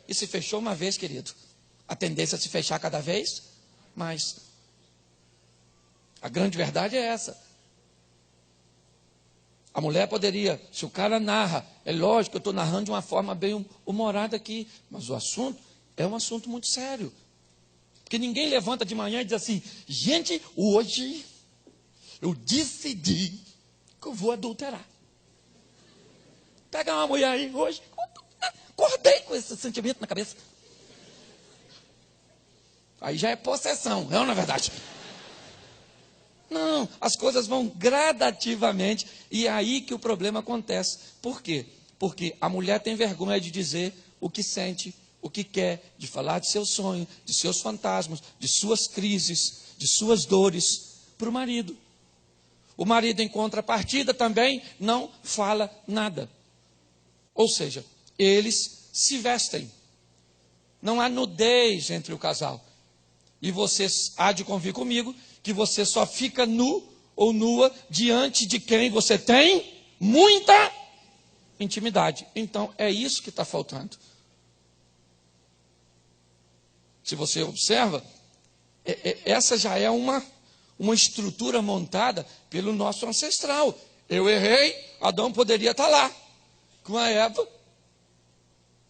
E se fechou uma vez, querido. A tendência é se fechar cada vez mais. A grande verdade é essa. A mulher poderia, se o cara narra, é lógico que eu estou narrando de uma forma bem humorada aqui, mas o assunto é um assunto muito sério. Porque ninguém levanta de manhã e diz assim: gente, hoje eu decidi que eu vou adulterar. Pega uma mulher aí hoje, acordei com esse sentimento na cabeça. Aí já é possessão, não é verdade? Não, as coisas vão gradativamente e é aí que o problema acontece. Por quê? Porque a mulher tem vergonha de dizer o que sente, o que quer, de falar de seu sonho, de seus fantasmas, de suas crises, de suas dores para o marido. O marido, em contrapartida, também não fala nada. Ou seja, eles se vestem. Não há nudez entre o casal. E você há de convir comigo que você só fica nu ou nua diante de quem você tem muita intimidade. Então, é isso que está faltando. Se você observa, essa já é uma estrutura montada pelo nosso ancestral. Eu errei, Adão poderia estar lá com a Eva,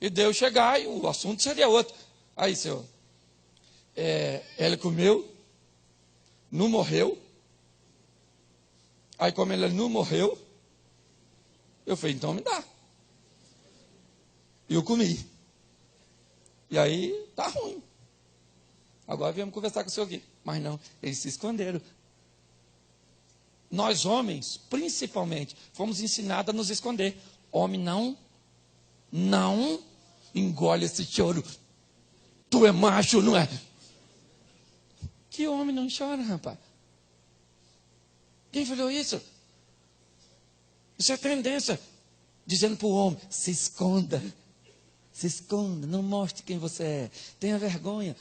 e Deus chegar e o assunto seria outro. Aí, Senhor, ela comeu, não morreu. Aí, como ela não morreu, eu falei, então me dá. E eu comi. E aí, tá ruim. Agora viemos conversar com o senhor aqui. Mas não, eles se esconderam. Nós homens, principalmente, fomos ensinados a nos esconder. Homem não engole esse choro. Tu é macho, não é? Que homem não chora, rapaz? Quem falou isso? Isso é tendência. Dizendo para o homem, se esconda. Se esconda, não mostre quem você é. Tenha vergonha.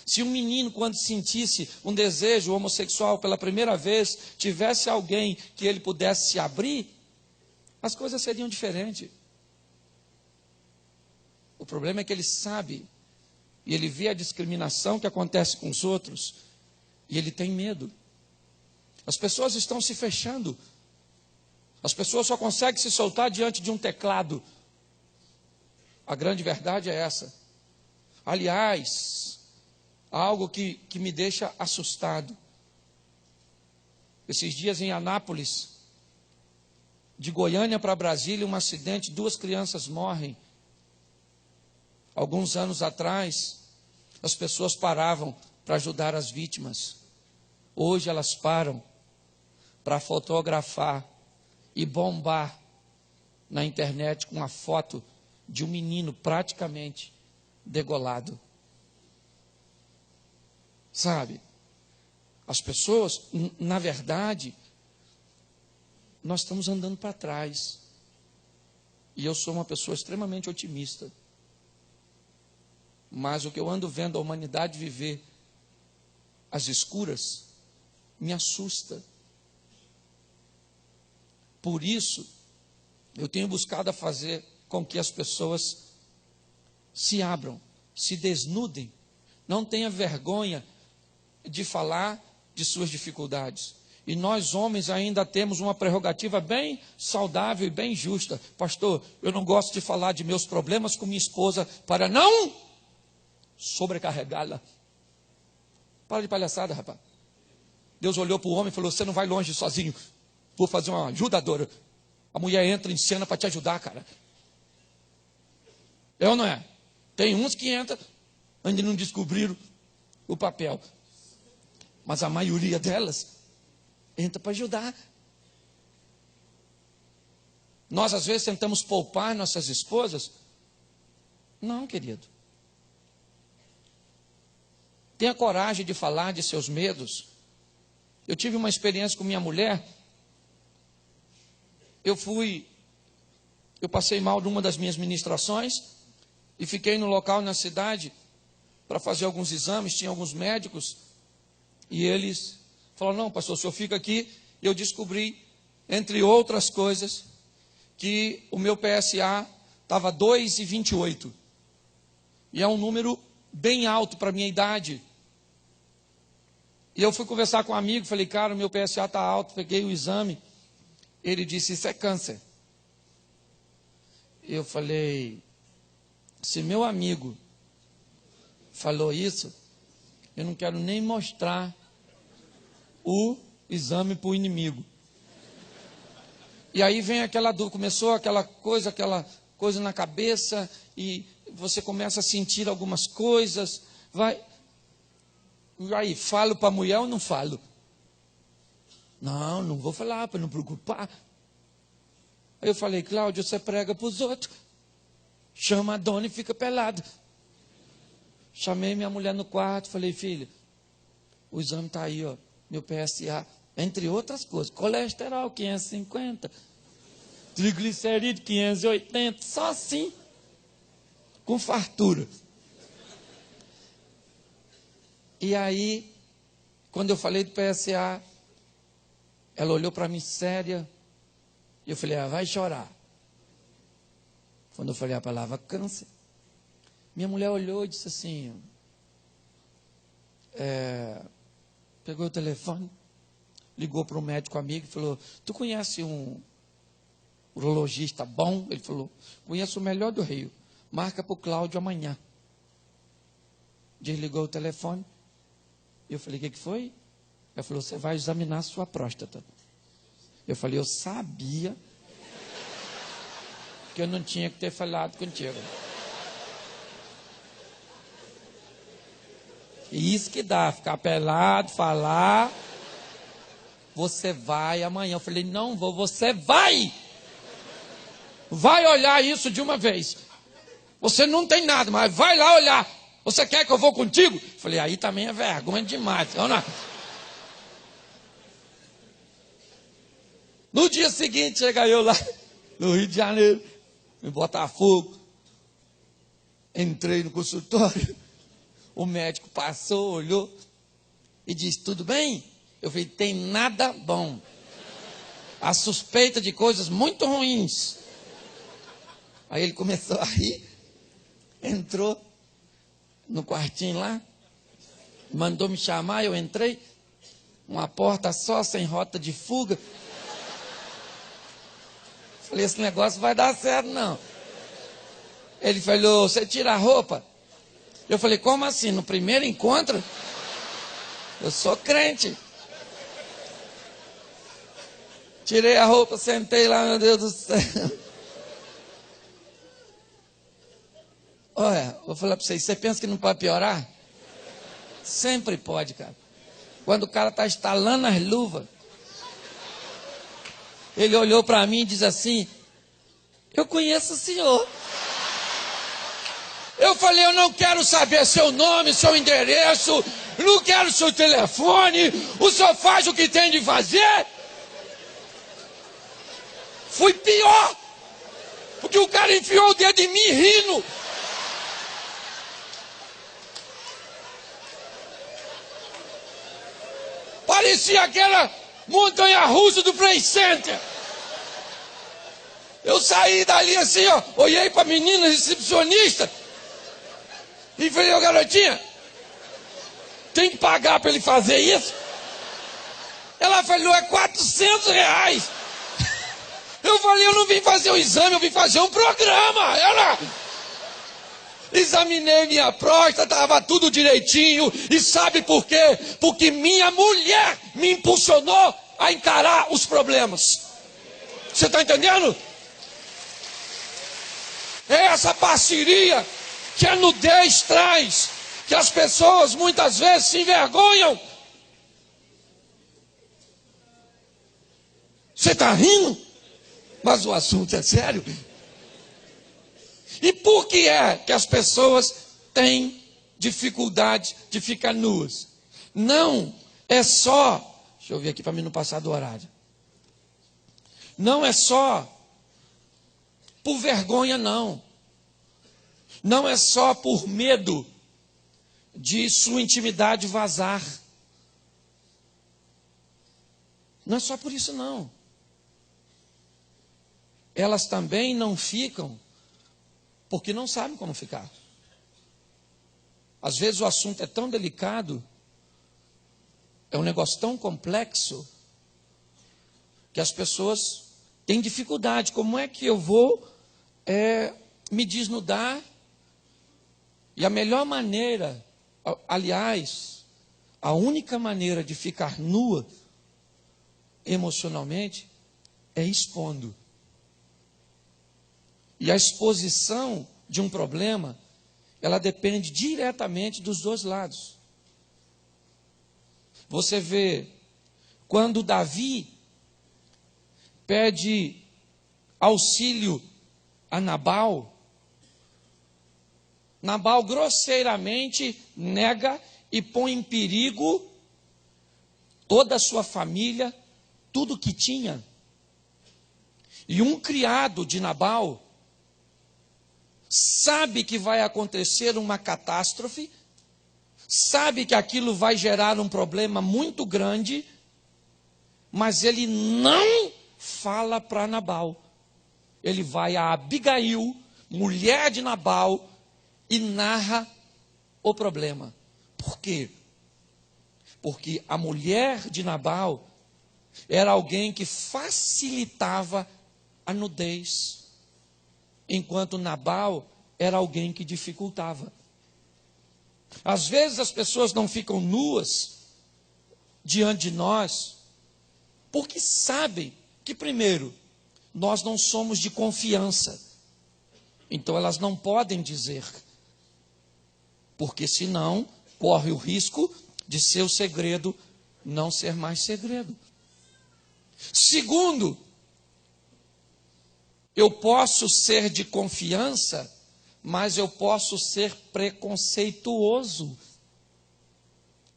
Se um menino, quando sentisse um desejo homossexual pela primeira vez, tivesse alguém que ele pudesse se abrir, as coisas seriam diferentes. O problema é que ele sabe, e ele vê a discriminação que acontece com os outros, e ele tem medo. As pessoas estão se fechando. As pessoas só conseguem se soltar diante de um teclado. A grande verdade é essa. Aliás, algo que me deixa assustado. Esses dias em Anápolis, de Goiânia para Brasília, um acidente, 2 crianças morrem. Alguns anos atrás, as pessoas paravam para ajudar as vítimas. Hoje elas param para fotografar e bombar na internet com a foto de um menino praticamente degolado. Sabe? As pessoas, na verdade, nós estamos andando para trás. E eu sou uma pessoa extremamente otimista. Mas o que eu ando vendo a humanidade viver às escuras me assusta. Por isso, eu tenho buscado a fazer com que as pessoas se abram, se desnudem, não tenha vergonha de falar de suas dificuldades. E nós homens ainda temos uma prerrogativa bem saudável e bem justa. Pastor, eu não gosto de falar de meus problemas com minha esposa para não sobrecarregá-la. Para de palhaçada, rapaz. Deus olhou para o homem e falou, você não vai longe sozinho. Vou fazer uma ajudadora. A mulher entra em cena para te ajudar, cara. É ou não é? Tem uns que entram, ainda não descobriram o papel. Mas a maioria delas entra para ajudar. Nós, às vezes, tentamos poupar nossas esposas. Não, querido. Tenha coragem de falar de seus medos. Eu tive uma experiência com minha mulher. Eu passei mal numa das minhas ministrações e fiquei no local na cidade para fazer alguns exames, tinha alguns médicos, e eles falaram, não, pastor, o senhor fica aqui. E eu descobri, entre outras coisas, que o meu PSA estava 2,28. E é um número bem alto para a minha idade. E eu fui conversar com um amigo, falei, cara, o meu PSA está alto, peguei o exame. Ele disse, isso é câncer. Eu falei, se meu amigo falou isso, eu não quero nem mostrar o exame para o inimigo. E aí vem aquela dúvida, começou aquela coisa na cabeça, e você começa a sentir algumas coisas, e aí, falo para a mulher ou não falo? Não vou falar para não preocupar. Aí eu falei, Cláudio, você prega para os outros. Chama a dona e fica pelado. Chamei minha mulher no quarto, falei, filha, o exame está aí, ó, meu PSA, entre outras coisas, colesterol 550, triglicerídeo 580, só assim, com fartura. E aí, quando eu falei do PSA, Ela olhou para mim séria. E eu falei, vai chorar. Quando eu falei a palavra câncer, minha mulher olhou e disse assim, pegou o telefone, ligou para um médico amigo e falou, tu conhece um urologista bom? Ele falou, conheço o melhor do Rio, marca para o Cláudio amanhã. Desligou o telefone, e eu falei, o que foi? Ela falou, você vai examinar a sua próstata. Eu falei, eu sabia que eu não tinha que ter falado contigo. E isso que dá, ficar pelado, falar, você vai amanhã. Eu falei, não vou, você vai olhar isso de uma vez. Você não tem nada, mas vai lá olhar. Você quer que eu vou contigo? Eu falei, aí também é vergonha demais. Não. No dia seguinte, chega eu lá no Rio de Janeiro, em Botafogo. Entrei no consultório. O médico passou, olhou e disse, tudo bem? Eu falei, tem nada bom. A suspeita de coisas muito ruins. Aí ele começou a rir, entrou no quartinho lá, mandou me chamar, eu entrei, uma porta só, sem rota de fuga. Falei, esse negócio vai dar certo não. Ele falou, você tira a roupa? Eu falei, como assim? No primeiro encontro? Eu sou crente. Tirei a roupa, sentei lá, meu Deus do céu. Olha, vou falar para vocês, você pensa que não pode piorar? Sempre pode, cara. Quando o cara está estalando as luvas, ele olhou para mim e diz assim, eu conheço o senhor. Eu falei, eu não quero saber seu nome, seu endereço, não quero seu telefone, o senhor faz o que tem de fazer. Fui pior, porque o cara enfiou o dedo em mim rindo. Parecia aquela montanha-russa do Play Center. Eu saí dali assim, ó, olhei para a menina recepcionista e falei, ô garotinha, tem que pagar para ele fazer isso? Ela falou, é R$400. Eu falei, eu não vim fazer um exame, eu vim fazer um programa. Ela... Examinei minha próstata, estava tudo direitinho. E sabe por quê? Porque minha mulher me impulsionou a encarar os problemas. Você está entendendo? É essa parceria que a nudez traz, que as pessoas muitas vezes se envergonham. Você está rindo? Mas o assunto é sério. E por que é que as pessoas têm dificuldade de ficar nuas? Não é só, deixa eu ver aqui para mim não passar do horário. Não é só por vergonha, não. Não é só por medo de sua intimidade vazar. Não é só por isso, não. Elas também não ficam porque não sabem como ficar. Às vezes o assunto é tão delicado, é um negócio tão complexo, que as pessoas têm dificuldade. Como é que eu vou me desnudar? E a melhor maneira, aliás, a única maneira de ficar nua emocionalmente é expondo. E a exposição de um problema, ela depende diretamente dos dois lados. Você vê, quando Davi pede auxílio a Nabal, Nabal grosseiramente nega e põe em perigo toda a sua família, tudo que tinha. E um criado de Nabal sabe que vai acontecer uma catástrofe, sabe que aquilo vai gerar um problema muito grande, mas ele não fala para Nabal. Ele vai a Abigail, mulher de Nabal, e narra o problema. Por quê? Porque a mulher de Nabal era alguém que facilitava a nudez, enquanto Nabal era alguém que dificultava. Às vezes as pessoas não ficam nuas diante de nós, porque sabem que, primeiro, nós não somos de confiança. Então elas não podem dizer, porque senão corre o risco de seu segredo não ser mais segredo. Segundo, eu posso ser de confiança, mas eu posso ser preconceituoso.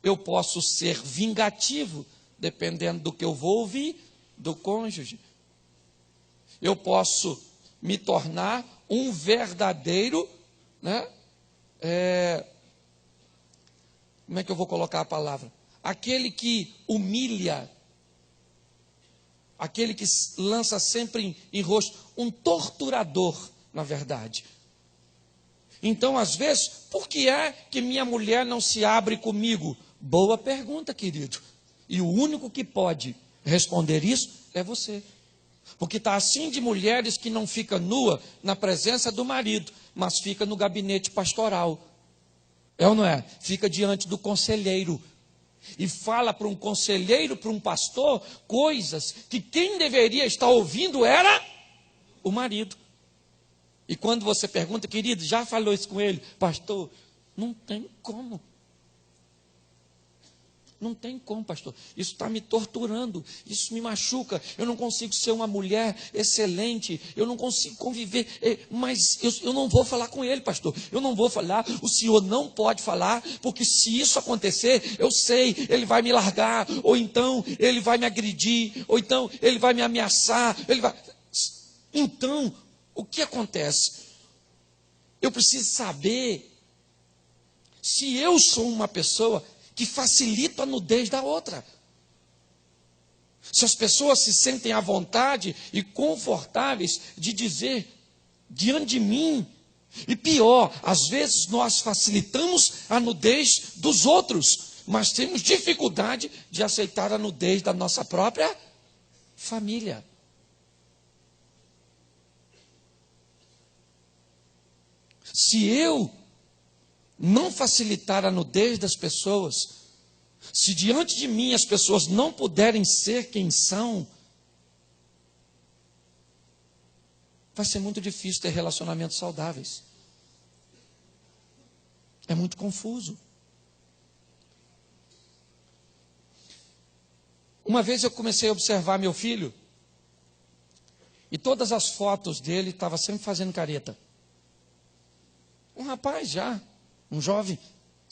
Eu posso ser vingativo, dependendo do que eu vou ouvir do cônjuge. Eu posso me tornar um verdadeiro, como é que eu vou colocar a palavra? Aquele que humilha, aquele que lança sempre em rosto, um torturador, na verdade. Então, às vezes, por que é que minha mulher não se abre comigo? Boa pergunta, querido. E o único que pode responder isso é você. Porque está assim de mulheres que não fica nua na presença do marido, mas fica no gabinete pastoral. É ou não é? Fica diante do conselheiro. E fala para um conselheiro, para um pastor, coisas que quem deveria estar ouvindo era o marido. E quando você pergunta, querido, já falou isso com ele? Pastor, não tem como. Não tem como, pastor. Isso está me torturando, isso me machuca. Eu não consigo ser uma mulher excelente, eu não consigo conviver. Mas eu não vou falar com ele, pastor. Eu não vou falar, o senhor não pode falar, porque se isso acontecer, eu sei, ele vai me largar, ou então ele vai me agredir, ou então ele vai me ameaçar. Então, o que acontece? Eu preciso saber se eu sou uma pessoa que facilita a nudez da outra. Se as pessoas se sentem à vontade e confortáveis de dizer diante de mim. E pior, às vezes nós facilitamos a nudez dos outros, mas temos dificuldade de aceitar a nudez da nossa própria família. Se eu não facilitar a nudez das pessoas, se diante de mim as pessoas não puderem ser quem são, vai ser muito difícil ter relacionamentos saudáveis. É muito confuso. Uma vez eu comecei a observar meu filho, e todas as fotos dele estavam sempre fazendo careta. Um rapaz já, um jovem,